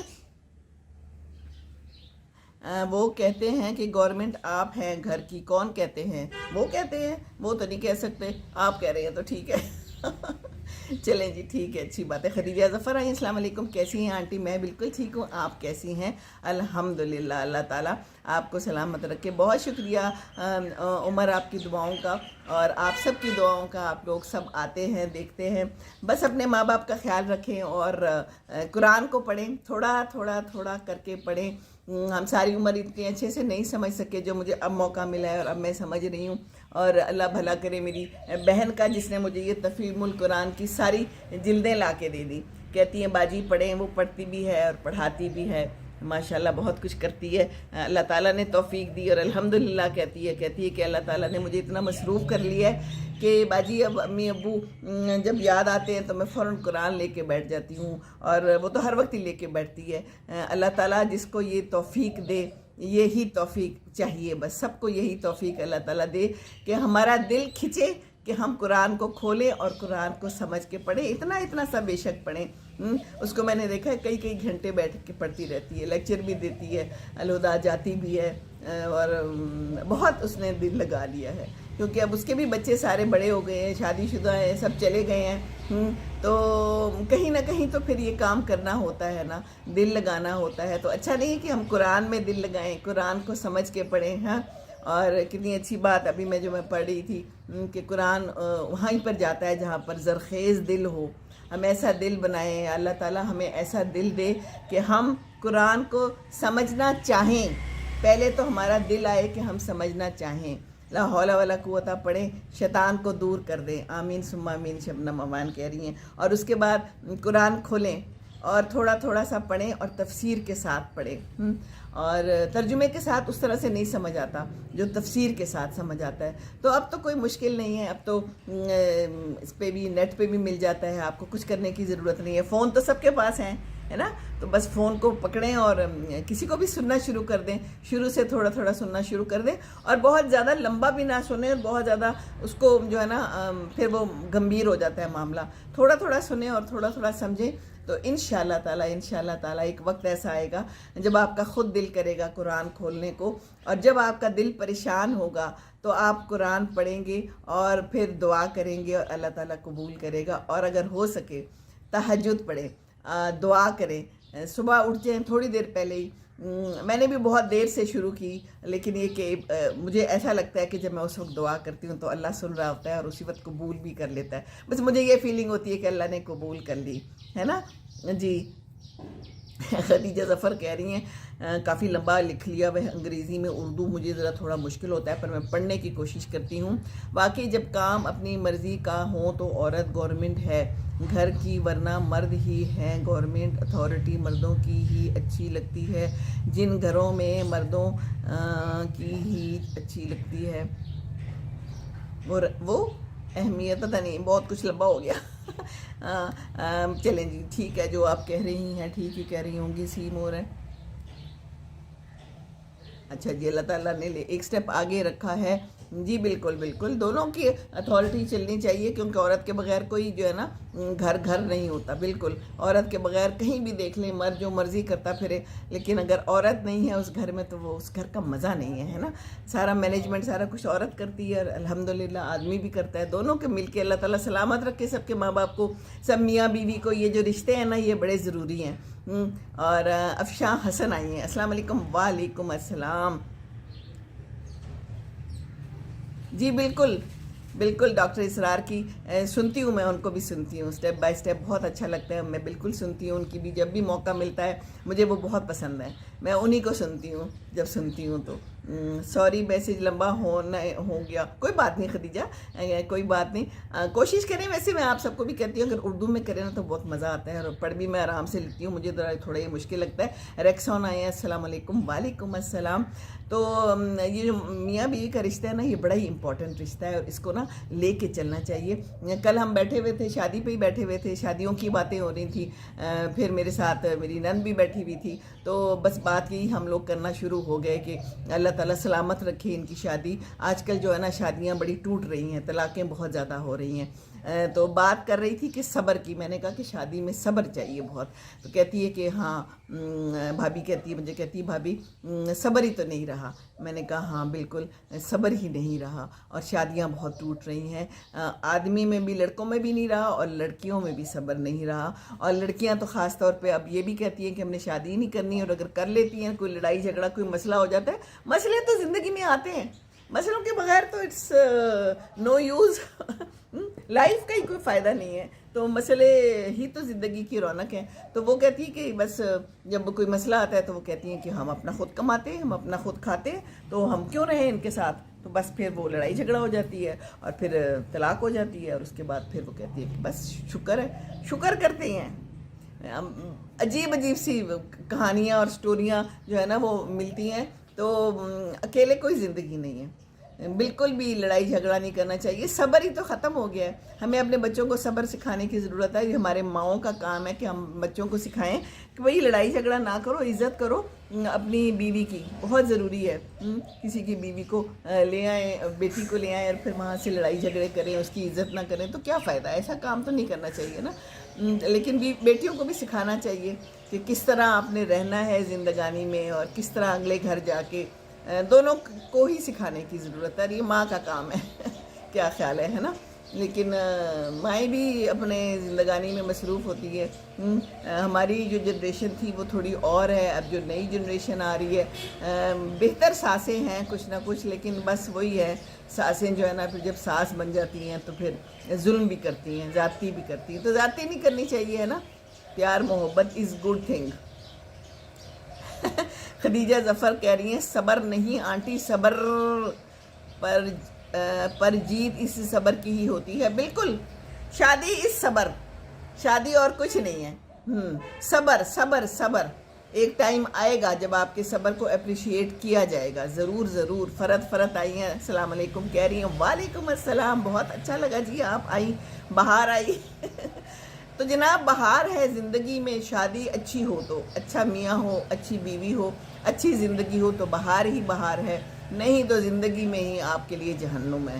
وہ کہتے ہیں کہ گورنمنٹ آپ ہیں گھر کی. کون کہتے ہیں؟ وہ کہتے ہیں, وہ تو نہیں کہہ سکتے. آپ کہہ رہے ہیں تو ٹھیک ہے. چلیں جی, ٹھیک ہے, اچھی بات ہے. خدیجہ ظفر آئی, السلام علیکم, کیسی ہیں آنٹی؟ میں بالکل ٹھیک ہوں, آپ کیسی ہیں؟ الحمدللہ, اللہ تعالیٰ آپ کو سلامت رکھے. بہت شکریہ عمر آپ کی دعاؤں کا, اور آپ سب کی دعاؤں کا. آپ لوگ سب آتے ہیں, دیکھتے ہیں. بس اپنے ماں باپ کا خیال رکھیں, اور قرآن کو پڑھیں, تھوڑا تھوڑا تھوڑا کر کے پڑھیں. ہم ساری عمر اتنے اچھے سے نہیں سمجھ سکے جو مجھے اب موقع ملا ہے, اور اب میں سمجھ رہی ہوں. اور اللہ بھلا کرے میری بہن کا, جس نے مجھے یہ تفہیم القرآن کی ساری جلدیں لا کے دے دی. کہتی ہیں باجی پڑھیں, وہ پڑھتی بھی ہے اور پڑھاتی بھی ہے. ماشاءاللہ بہت کچھ کرتی ہے. اللہ تعالیٰ نے توفیق دی, اور الحمدللہ کہتی ہے کہ اللہ تعالیٰ نے مجھے اتنا مصروف کر لیا ہے کہ باجی اب امی ابو جب یاد آتے ہیں تو میں فوراً قرآن لے کے بیٹھ جاتی ہوں, اور وہ تو ہر وقت ہی لے کے بیٹھتی ہے. اللہ تعالیٰ جس کو یہ توفیق دے, یہی توفیق چاہیے, بس سب کو یہی توفیق اللہ تعالیٰ دے کہ ہمارا دل کھنچے کہ ہم قرآن کو کھولیں اور قرآن کو سمجھ کے پڑھیں، اتنا اتنا سا بے شک پڑھیں۔ اس کو میں نے دیکھا ہے کئی کئی گھنٹے بیٹھ کے پڑھتی رہتی ہے، لیکچر بھی دیتی ہے، الہدا جاتی بھی ہے، اور بہت اس نے دل لگا لیا ہے، کیونکہ اب اس کے بھی بچے سارے بڑے ہو گئے ہیں، شادی شدہ ہیں، سب چلے گئے ہیں، تو کہیں نہ کہیں تو پھر یہ کام کرنا ہوتا ہے نا، دل لگانا ہوتا ہے۔ تو اچھا نہیں ہے کہ ہم قرآن میں دل لگائیں، قرآن کو سمجھ کے پڑھیں۔ ہاں، اور کتنی اچھی بات ابھی میں پڑھ رہی تھی کہ قرآن وہیں پر جاتا ہے جہاں پر زرخیز دل ہو۔ ہم ایسا دل بنائیں، اللہ تعالیٰ ہمیں ایسا دل دے کہ ہم قرآن کو سمجھنا چاہیں، پہلے تو ہمارا دل آئے کہ ہم سمجھنا چاہیں۔ لا حول ولا قوت پڑھیں، شیطان کو دور کر دیں، آمین ثم آمین، شبنم امان کہہ رہی ہیں۔ اور اس کے بعد قرآن کھولیں اور تھوڑا تھوڑا سا پڑھیں اور تفسیر کے ساتھ پڑھیں، اور ترجمے کے ساتھ اس طرح سے نہیں سمجھ آتا جو تفسیر کے ساتھ سمجھ آتا ہے۔ تو اب تو کوئی مشکل نہیں ہے، اب تو اس پہ بھی نیٹ پہ بھی مل جاتا ہے، آپ کو کچھ کرنے کی ضرورت نہیں ہے، فون تو سب کے پاس ہیں، ہے نا؟ تو بس فون کو پکڑیں اور کسی کو بھی سننا شروع کر دیں، شروع سے تھوڑا تھوڑا سننا شروع کر دیں، اور بہت زیادہ لمبا بھی نہ سنیں اور بہت زیادہ اس کو جو ہے نا پھر وہ گمبھیر ہو جاتا ہے معاملہ، تھوڑا تھوڑا سنیں اور تھوڑا تھوڑا سمجھیں۔ تو انشاءاللہ تعالیٰ ایک وقت ایسا آئے گا جب آپ کا خود دل کرے گا قرآن کھولنے کو، اور جب آپ کا دل پریشان ہوگا تو آپ قرآن پڑھیں گے اور پھر دعا کریں گے اور اللہ تعالیٰ قبول کرے گا۔ اور اگر ہو سکے تہجد پڑھیں، دعا کریں، صبح اٹھ جائیں تھوڑی دیر پہلے ہی۔ میں نے بھی بہت دیر سے شروع کی، لیکن یہ کہ مجھے ایسا لگتا ہے کہ جب میں اس وقت دعا کرتی ہوں تو اللہ سن رہا ہوتا ہے اور اسی وقت قبول بھی کر لیتا ہے، بس مجھے یہ فیلنگ ہوتی ہے کہ اللہ نے قبول کر لی ہے نا جی۔ خدیجہ ظفر کہہ رہی ہیں کافی لمبا لکھ لیا وہ انگریزی میں، اردو مجھے ذرا تھوڑا مشکل ہوتا ہے پر میں پڑھنے کی کوشش کرتی ہوں۔ واقعی جب کام اپنی مرضی کا ہو تو عورت گورنمنٹ ہے گھر کی، ورنہ مرد ہی ہے گورنمنٹ اتھارٹی، مردوں کی ہی اچھی لگتی ہے، جن گھروں میں مردوں کی ہی اچھی لگتی ہے، اور وہ اہمیت پتہ نہیں، بہت کچھ لمبا ہو گیا۔ چلیں جی ٹھیک ہے، جو آپ کہہ رہی ہیں ٹھیک ہی کہہ رہی ہوں گی، سی مور ہے۔ اچھا جی، اللہ تعالیٰ نے ایک سٹیپ آگے رکھا ہے جی، بالکل بالکل، دونوں کی اتھارٹی چلنی چاہیے، کیونکہ عورت کے بغیر کوئی جو ہے نا گھر نہیں ہوتا، بالکل، عورت کے بغیر کہیں بھی دیکھ لیں مرد جو مرضی کرتا پھرے، لیکن اگر عورت نہیں ہے اس گھر میں تو وہ اس گھر کا مزہ نہیں ہے نا، سارا مینجمنٹ سارا کچھ عورت کرتی ہے اور الحمدللہ آدمی بھی کرتا ہے، دونوں کے مل کے اللہ تعالیٰ سلامت رکھے سب کے ماں باپ کو، سب میاں بیوی کو، یہ جو رشتے ہیں نا یہ بڑے ضروری ہیں۔ اور افشاں حسن آئی ہیں، السلام علیکم۔ وعلیکم السلام جی، بالکل بالکل، ڈاکٹر اسرار کی سنتی ہوں، میں ان کو بھی سنتی ہوں سٹیپ بائی سٹیپ، بہت اچھا لگتا ہے، میں بالکل سنتی ہوں ان کی بھی، جب بھی موقع ملتا ہے مجھے وہ بہت پسند ہے، میں انہی کو سنتی ہوں جب سنتی ہوں تو۔ سوری میسیج لمبا ہو گیا، کوئی بات نہیں خدیجہ، کوئی بات نہیں، کوشش کریں، ویسے میں آپ سب کو بھی کہتی ہوں اگر اردو میں کریں نا تو بہت مزہ آتا ہے، اور پڑھ بھی میں آرام سے لیتی ہوں، مجھے تھوڑا یہ مشکل لگتا ہے۔ ریکسون آئے ہیں، السلام علیکم۔ وعلیکم السلام۔ تو یہ جو میاں بیوی کا رشتہ ہے نا یہ بڑا ہی امپورٹنٹ رشتہ ہے، اور اس کو نا لے کے چلنا چاہیے۔ کل ہم بیٹھے ہوئے تھے، شادی پہ ہی بیٹھے ہوئے تھے، شادیوں کی باتیں ہو رہی تھیں، پھر میرے ساتھ میری نند بھی بیٹھی ہوئی تھی، تو بس بات یہی ہم لوگ کرنا شروع ہو گئے کہ اللہ تعالیٰ سلامت رکھے ان کی شادی۔ آج کل جو ہے نا شادیاں بڑی ٹوٹ رہی ہیں، طلاقیں بہت زیادہ ہو رہی ہیں، تو بات کر رہی تھی کہ صبر کی، میں نے کہا کہ شادی میں صبر چاہیے بہت، تو کہتی ہے کہ ہاں بھابی کہتی ہے، مجھے کہتی ہے بھابی صبر ہی تو نہیں رہا، میں نے کہا ہاں بالکل صبر ہی نہیں رہا، اور شادیاں بہت ٹوٹ رہی ہیں، آدمی میں بھی لڑکوں میں بھی نہیں رہا اور لڑکیوں میں بھی صبر نہیں رہا، اور لڑکیاں تو خاص طور پہ اب یہ بھی کہتی ہیں کہ ہم نے شادی نہیں کرنی، اور اگر کر لیتی ہیں کوئی لڑائی جھگڑا کوئی مسئلہ ہو جاتا ہے، مسئلے تو زندگی میں آتے ہیں، مسئلوں کے بغیر تو اٹس نو یوز، لائف کا ہی کوئی فائدہ نہیں ہے، تو مسئلے ہی تو زندگی کی رونق ہے۔ تو وہ کہتی ہے کہ بس جب کوئی مسئلہ آتا ہے تو وہ کہتی ہیں کہ ہم اپنا خود کماتے ہیں، ہم اپنا خود کھاتے ہیں، تو ہم کیوں رہیں ان کے ساتھ، تو بس پھر وہ لڑائی جھگڑا ہو جاتی ہے اور پھر طلاق ہو جاتی ہے، اور اس کے بعد پھر وہ کہتی ہے کہ بس شکر ہے، شکر کرتے ہیں۔ عجیب عجیب سی کہانیاں اور سٹوریاں جو ہے نا وہ ملتی ہیں، تو اکیلے کوئی زندگی نہیں ہے، بالکل بھی لڑائی جھگڑا نہیں کرنا چاہیے. صبر ہی تو ختم ہو گیا ہے. ہمیں اپنے بچوں کو صبر سکھانے کی ضرورت ہے. یہ ہمارے ماؤں کا کام ہے کہ ہم بچوں کو سکھائیں کہ بھئی لڑائی جھگڑا نہ کرو, عزت کرو اپنی بیوی کی. بہت ضروری ہے. کسی کی بیوی کو لے آئیں, بیٹی کو لے آئیں اور پھر وہاں سے لڑائی جھگڑے کریں, اس کی عزت نہ کریں تو کیا فائدہ ہے؟ ایسا کام تو نہیں کرنا چاہیے نا. لیکن بیٹیوں کو بھی سکھانا چاہیے کہ کس طرح آپ نے رہنا ہے زندگانی میں, اور کس طرح اگلے گھر جا کے, دونوں کو ہی سکھانے کی ضرورت ہے. اور یہ ماں کا کام ہے. کیا خیال ہے نا. لیکن مائیں بھی اپنے زندگانی میں مصروف ہوتی ہے. ہماری جو جنریشن تھی وہ تھوڑی اور ہے. اب جو نئی جنریشن آ رہی ہے بہتر ساسیں ہیں کچھ نہ کچھ, لیکن بس وہی ہے, ساسیں جو ہے نا پھر جب ساس بن جاتی ہیں تو پھر ظلم بھی کرتی ہیں, زیادتی بھی کرتی ہیں. تو زیادتی نہیں کرنی چاہیے ہے نا. پیار محبت از گڈ تھنگ. خدیجہ ظفر کہہ رہی ہیں صبر نہیں آنٹی, صبر پر جیت اس صبر کی ہی ہوتی ہے. بالکل, شادی اس صبر, شادی اور کچھ نہیں ہے. صبر صبر صبر. ایک ٹائم آئے گا جب آپ کے صبر کو اپریشیٹ کیا جائے گا. ضرور ضرور. فرت آئی ہیں, السلام علیکم کہہ رہی ہیں. وعلیکم السلام. بہت اچھا لگا جی آپ آئی, بہار آئی. تو جناب بہار ہے زندگی میں. شادی اچھی ہو تو, اچھا میاں ہو, اچھی بیوی ہو, اچھی زندگی ہو تو بہار ہی بہار ہے. نہیں تو زندگی میں ہی آپ کے لیے جہنم ہے,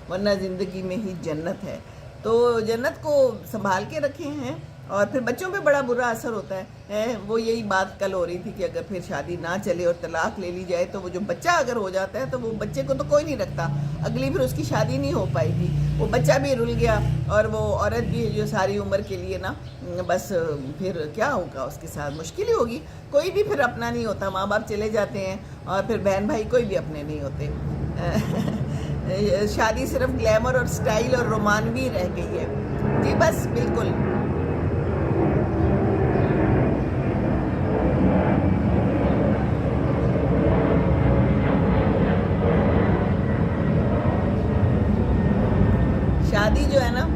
ورنہ زندگی میں ہی جنت ہے. تو جنت کو سنبھال کے رکھے ہیں. اور پھر بچوں پہ بڑا برا اثر ہوتا ہے. وہ یہی بات کل ہو رہی تھی کہ اگر پھر شادی نہ چلے اور طلاق لے لی جائے تو وہ جو بچہ اگر ہو جاتا ہے تو وہ بچے کو تو کوئی نہیں رکھتا, اگلی پھر اس کی شادی نہیں ہو پائے گی. وہ بچہ بھی رل گیا اور وہ عورت بھی جو ساری عمر کے لیے نا بس پھر کیا ہوگا اس کے ساتھ, مشکل ہی ہوگی. کوئی بھی پھر اپنا نہیں ہوتا. ماں باپ چلے جاتے ہیں اور پھر بہن بھائی کوئی بھی اپنے نہیں ہوتے. شادی صرف گلیمر اور سٹائل اور رومانوی رہ گئی ہے. جی بس بالکل. شادی جو ہے نا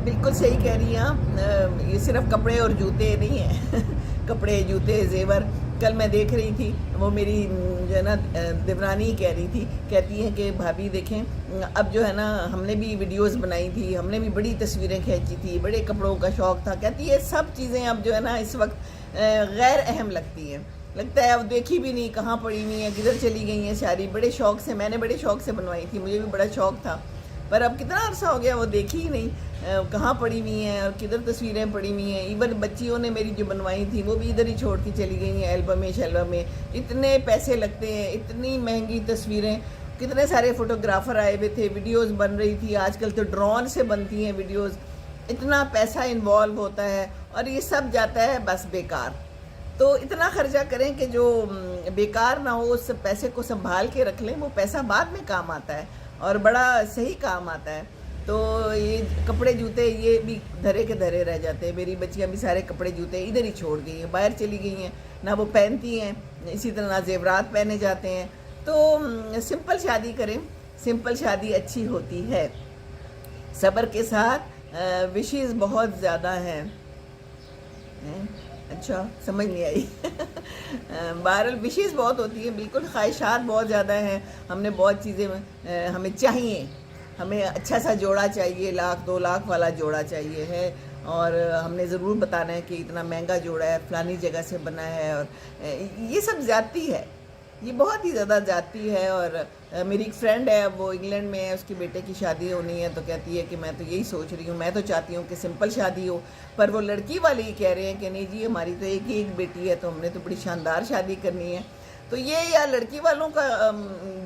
بالکل صحیح کہہ رہی ہیں. یہ صرف کپڑے اور جوتے نہیں ہیں. کپڑے جوتے زیور. کل میں دیکھ رہی تھی, وہ میری جو ہے نا دیورانی کہہ رہی تھی, کہتی ہیں کہ بھابھی دیکھیں اب جو ہے نا ہم نے بھی ویڈیوز بنائی تھی, ہم نے بھی بڑی تصویریں کھینچی تھی, بڑے کپڑوں کا شوق تھا. کہتی ہے سب چیزیں اب جو ہے نا اس وقت غیر اہم لگتی ہیں. لگتا ہے اب دیکھی بھی نہیں کہاں پڑی ہوئی ہیں, کدھر چلی گئی ہیں ساری. بڑے شوق سے, میں نے بڑے شوق سے بنوائی تھی, مجھے بھی بڑا شوق تھا, پر اب کتنا عرصہ ہو گیا وہ دیکھی ہی نہیں کہاں پڑی ہوئی ہیں اور کدھر تصویریں پڑی ہوئی ہیں. ایون بچیوں نے میری جو بنوائی تھی وہ بھی ادھر ہی چھوڑ کے چلی گئی ہیں البم میں شلبم میں. اتنے پیسے لگتے ہیں, اتنی مہنگی تصویریں, کتنے سارے فوٹوگرافر آئے ہوئے تھے, ویڈیوز بن رہی تھی. آج کل تو ڈرون سے بنتی ہیں ویڈیوز. اتنا پیسہ انوالو ہوتا ہے اور یہ سب جاتا ہے بس بیکار. تو اتنا خرچہ کریں کہ جو بیکار نہ ہو, اس پیسے کو سنبھال کے رکھ لیں. وہ پیسہ بعد میں کام آتا ہے اور بڑا صحیح کام آتا ہے. تو یہ کپڑے جوتے یہ بھی دھرے کے دھرے رہ جاتے ہیں. میری بچیاں بھی سارے کپڑے جوتے ادھر ہی چھوڑ گئی ہیں, باہر چلی گئی ہیں, نہ وہ پہنتی ہیں, اسی طرح نہ زیورات پہنے جاتے ہیں. تو سمپل شادی کریں, سمپل شادی اچھی ہوتی ہے. صبر کے ساتھ وشیز بہت زیادہ ہیں. اچھا سمجھ نہیں آئی. بہرحال وشیز بہت ہوتی ہیں, بالکل خواہشات بہت زیادہ ہیں. ہم نے بہت چیزیں ہمیں چاہیے, ہمیں اچھا سا جوڑا چاہیے, 1,00,000 2 لاکھ والا جوڑا چاہیے ہے, اور ہم نے ضرور بتانا ہے کہ اتنا مہنگا جوڑا ہے, فلانی جگہ سے بنا ہے. اور یہ سب زیادتی ہے, یہ بہت ہی زیادہ زیادتی ہے. اور میری ایک فرینڈ ہے, وہ انگلینڈ میں ہے, اس کے بیٹے کی شادی ہونی ہے, تو کہتی ہے کہ میں تو یہی سوچ رہی ہوں, میں تو چاہتی ہوں کہ سمپل شادی ہو, پر وہ لڑکی والے ہی کہہ رہے ہیں کہ نہیں جی ہماری تو ایک ہی ایک بیٹی ہے, تو ہم نے تو بڑی شاندار شادی کرنی ہے. تو یہ یا لڑکی والوں کا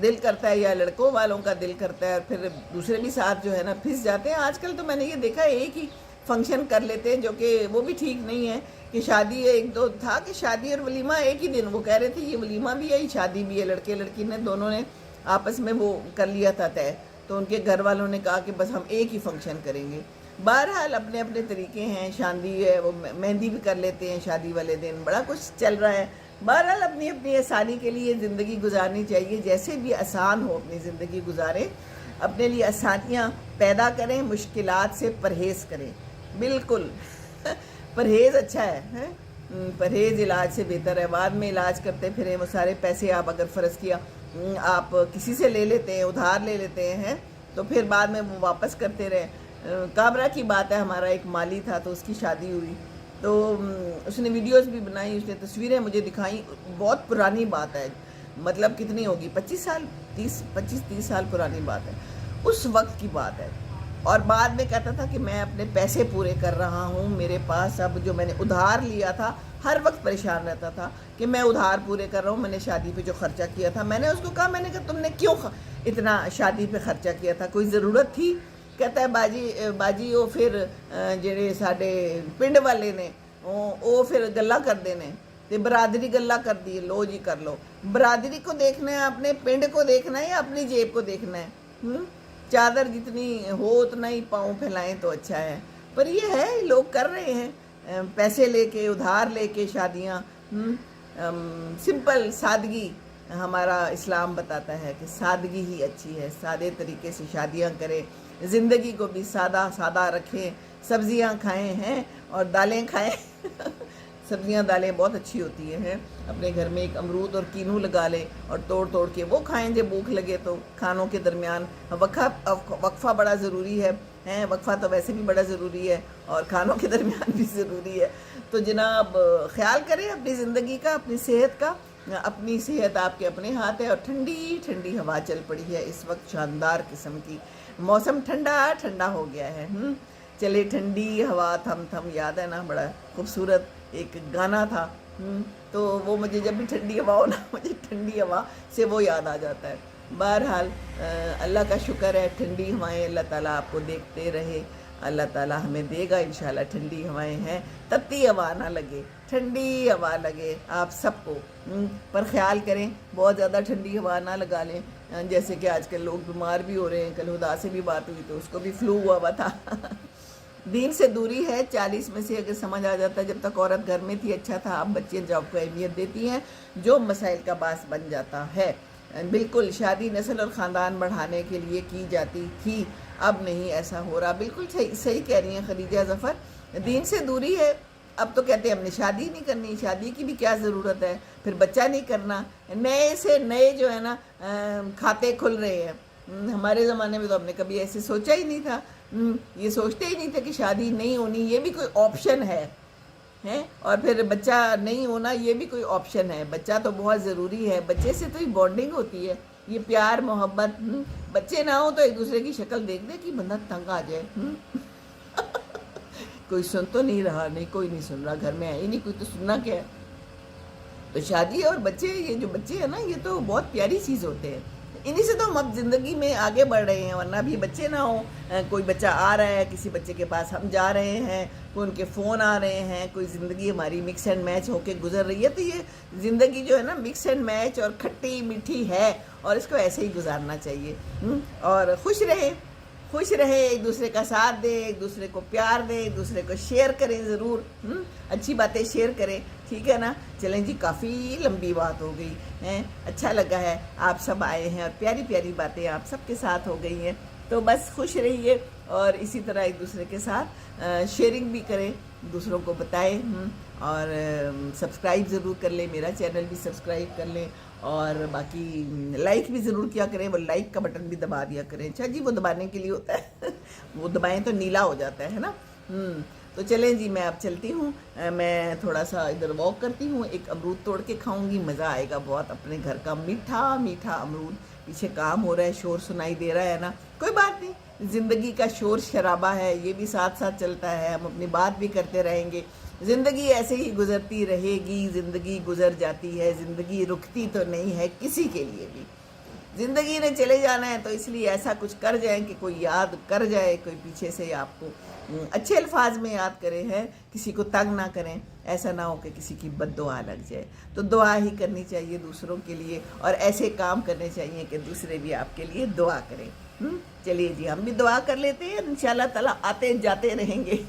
دل کرتا ہے یا لڑکوں والوں کا دل کرتا ہے, اور پھر دوسرے بھی ساتھ جو ہے نا پھنس جاتے ہیں. آج کل تو میں نے یہ دیکھا ہے ایک ہی فنکشن کر لیتے ہیں, جو کہ وہ بھی ٹھیک نہیں ہے. کہ شادی ایک دو تھا کہ شادی اور ولیمہ ایک ہی دن, وہ کہہ رہے تھے یہ ولیمہ بھی ہے شادی بھی ہے. لڑکے لڑکی نے دونوں نے آپس میں وہ کر لیا تھا طے, تو ان کے گھر والوں نے کہا کہ بس ہم ایک ہی فنکشن کریں گے. بہرحال اپنے اپنے طریقے ہیں. شادی ہے وہ مہندی بھی کر لیتے ہیں شادی والے دن, بڑا کچھ چل رہا ہے. بہرحال اپنی اپنی آسانی کے لیے زندگی گزارنی چاہیے, جیسے بھی آسان ہو اپنی زندگی گزاریں, اپنے لیے آسانیاں پیدا کریں, مشکلات سے پرہیز کریں. بالکل پرہیز اچھا ہے, پرہیز علاج سے بہتر ہے. بعد میں علاج کرتے پھریں وہ سارے پیسے آپ اگر فرض کیا آپ کسی سے لے لیتے ہیں، ادھار لے لیتے ہیں تو پھر بعد میں وہ واپس کرتے رہے. کابرا کی بات ہے، ہمارا ایک مالی تھا تو اس کی شادی ہوئی تو اس نے ویڈیوز بھی بنائی، اس نے تصویریں مجھے دکھائیں. بہت پرانی بات ہے، مطلب کتنی ہوگی، 25-30 سال پرانی بات ہے، اس وقت کی بات ہے. اور بعد میں کہتا تھا کہ میں اپنے پیسے پورے کر رہا ہوں، میرے پاس اب جو میں نے ادھار لیا تھا، ہر وقت پریشان رہتا تھا کہ میں ادھار پورے کر رہا ہوں. میں نے شادی پہ جو خرچہ کیا تھا، میں نے اس کو کہا، میں نے کہا تم نے کیوں اتنا شادی پہ خرچہ کیا تھا، کوئی ضرورت تھی؟ کہتا ہے باجی وہ پھر جڑے ساڈے پنڈ والے نے وہ پھر گلا کرتے ہیں تے برادری گلا کر دی. لو جی کر لو، برادری کو دیکھنا ہے، اپنے پنڈ کو دیکھنا ہے یا اپنی جیب کو دیکھنا ہے؟ چادر جتنی ہو اتنا ہی پاؤں پھیلائیں تو اچھا ہے. پر یہ ہے لوگ کر رہے ہیں پیسے لے کے، ادھار لے کے شادیاں. سمپل سادگی ہمارا اسلام بتاتا ہے کہ سادگی ہی اچھی ہے، سادے طریقے سے شادیاں کریں، زندگی کو بھی سادہ سادہ رکھیں، سبزیاں کھائیں ہیں اور دالیں کھائیں. سبزیاں دالیں بہت اچھی ہوتی ہیں. اپنے گھر میں ایک امرود اور کینو لگا لیں اور توڑ کے وہ کھائیں جب بھوک لگے تو. کھانوں کے درمیان وقفہ بڑا ضروری ہے. وقفہ تو ویسے بھی بڑا ضروری ہے اور کھانوں کے درمیان بھی ضروری ہے. تو جناب خیال کریں اپنی زندگی کا، اپنی صحت کا. اپنی صحت آپ کے اپنے ہاتھ ہے. اور ٹھنڈی ٹھنڈی ہوا چل پڑی ہے اس وقت، شاندار قسم کی. موسم ٹھنڈا ٹھنڈا ہو گیا ہے. چلے ٹھنڈی ہوا تھم تھم، یاد ہے نا، بڑا خوبصورت ایک گانا تھا. تو وہ مجھے جب بھی ٹھنڈی ہوا ہو نا، مجھے ٹھنڈی ہوا سے وہ یاد آ جاتا ہے. بہرحال اللہ کا شکر ہے، ٹھنڈی ہوائیں اللہ تعالیٰ آپ کو دیکھتے رہے. اللہ تعالیٰ ہمیں دے گا انشاءاللہ. ٹھنڈی ہوائیں ہیں، تتی ہوا نہ لگے، ٹھنڈی ہوا لگے آپ سب کو. پر خیال کریں بہت زیادہ ٹھنڈی ہوا نہ لگا لیں. جیسے کہ آج کل لوگ بیمار بھی ہو رہے ہیں. کل ہدا سے بھی بات ہوئی تو اس کو بھی فلو ہوا تھا. دین سے دوری ہے. 40 میں سے اگر سمجھ آ جاتا ہے، جب تک عورت گھر میں تھی اچھا تھا. اب بچے جاب کو اہمیت دیتی ہیں جو مسائل کا باعث بن جاتا ہے. بالکل شادی نسل اور خاندان بڑھانے کے لیے کی جاتی تھی، اب نہیں ایسا ہو رہا. بالکل صحیح کہہ رہی ہیں خدیجہ ظفر. دین سے دوری ہے. اب تو کہتے ہیں ہم نے شادی نہیں کرنی، شادی کی بھی کیا ضرورت ہے، پھر بچہ نہیں کرنا. نئے سے نئے جو ہے نا کھاتے کھل رہے ہیں. ہمارے زمانے میں تو ہم نے کبھی ایسے سوچا ہی نہیں تھا. یہ سوچتے ہی نہیں تھے کہ شادی نہیں ہونی یہ بھی کوئی آپشن ہے. اور پھر بچہ نہیں ہونا یہ بھی کوئی آپشن ہے. بچہ تو بہت ضروری ہے. بچے سے تو یہ بانڈنگ ہوتی ہے، یہ پیار محبت. بچے نہ ہوں تو ایک دوسرے کی شکل دیکھ دے کہ بندہ تنگ آ جائے. کوئی سن تو نہیں رہا، نہیں کوئی نہیں سن رہا، گھر میں ہے ہی نہیں کوئی، تو سننا کیا ہے. تو شادی اور بچے، یہ جو بچے ہیں نا یہ تو بہت پیاری چیز ہوتے ہیں. انہی سے تو ہم اب زندگی میں آگے بڑھ رہے ہیں. ورنہ بھی بچے نہ ہوں، کوئی بچہ آ رہا ہے، کسی بچے کے پاس ہم جا رہے ہیں، کوئی ان کے فون آ رہے ہیں، کوئی زندگی ہماری مکس اینڈ میچ ہو کے گزر رہی ہے. تو یہ زندگی جو ہے نا مکس اینڈ میچ اور کھٹی میٹھی ہے اور اس کو ایسے ہی گزارنا چاہیے. اور خوش رہے، ایک دوسرے کا ساتھ دیں، ایک دوسرے کو پیار دیں، ایک دوسرے کو شیئر کریں ضرور. اچھی باتیں شیئر کریں، ٹھیک ہے نا. چلیں جی، کافی لمبی بات ہو گئی ہے. اچھا لگا ہے آپ سب آئے ہیں اور پیاری پیاری باتیں آپ سب کے ساتھ ہو گئی ہیں. تو بس خوش رہیے اور اسی طرح ایک دوسرے کے ساتھ شیئرنگ بھی کریں، دوسروں کو بتائیں. اور سبسکرائب ضرور کر لیں، میرا چینل بھی سبسکرائب کر لیں. اور باقی لائک بھی ضرور کیا کریں، وہ لائک کا بٹن بھی دبا دیا کریں. اچھا جی، وہ دبانے کے لیے ہوتا ہے وہ دبائیں تو نیلا ہو جاتا ہے نا. تو چلیں جی، میں اب چلتی ہوں. میں تھوڑا سا ادھر واک کرتی ہوں، ایک امرود توڑ کے کھاؤں گی، مزہ آئے گا بہت. اپنے گھر کا میٹھا میٹھا امرود. پیچھے کام ہو رہا ہے، شور سنائی دے رہا ہے نا، کوئی بات نہیں. زندگی کا شور شرابہ ہے، یہ بھی ساتھ ساتھ چلتا ہے. ہم اپنی بات بھی کرتے رہیں گے. زندگی ایسے ہی گزرتی رہے گی. زندگی گزر جاتی ہے، زندگی رکتی تو نہیں ہے کسی کے لیے بھی. زندگی نے چلے جانا ہے، تو اس لیے ایسا کچھ کر جائیں کہ کوئی یاد کر جائے، کوئی پیچھے سے آپ کو اچھے الفاظ میں یاد کرے ہیں، کسی کو تنگ نہ کریں. ایسا نہ ہو کہ کسی کی بد دعا لگ جائے. تو دعا ہی کرنی چاہیے دوسروں کے لیے، اور ایسے کام کرنے چاہیے کہ دوسرے بھی آپ کے لیے دعا کریں. چلیے جی، ہم بھی دعا کر لیتے ہیں. انشاءاللہ تعالیٰ آتے جاتے رہیں گے.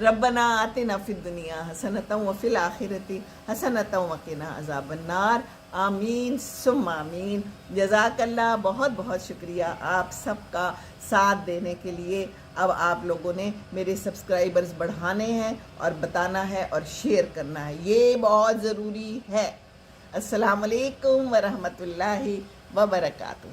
ربنا آتنا فی الدنیا حسنۃ وفی الآخرۃ حسنۃ وقنا عذاب النار. آمین ثم آمین. جزاک اللہ. بہت بہت شکریہ آپ سب کا ساتھ دینے کے لیے. اب آپ لوگوں نے میرے سبسکرائبرز بڑھانے ہیں اور بتانا ہے اور شیئر کرنا ہے، یہ بہت ضروری ہے. السلام علیکم ورحمۃ اللہ وبرکاتہ.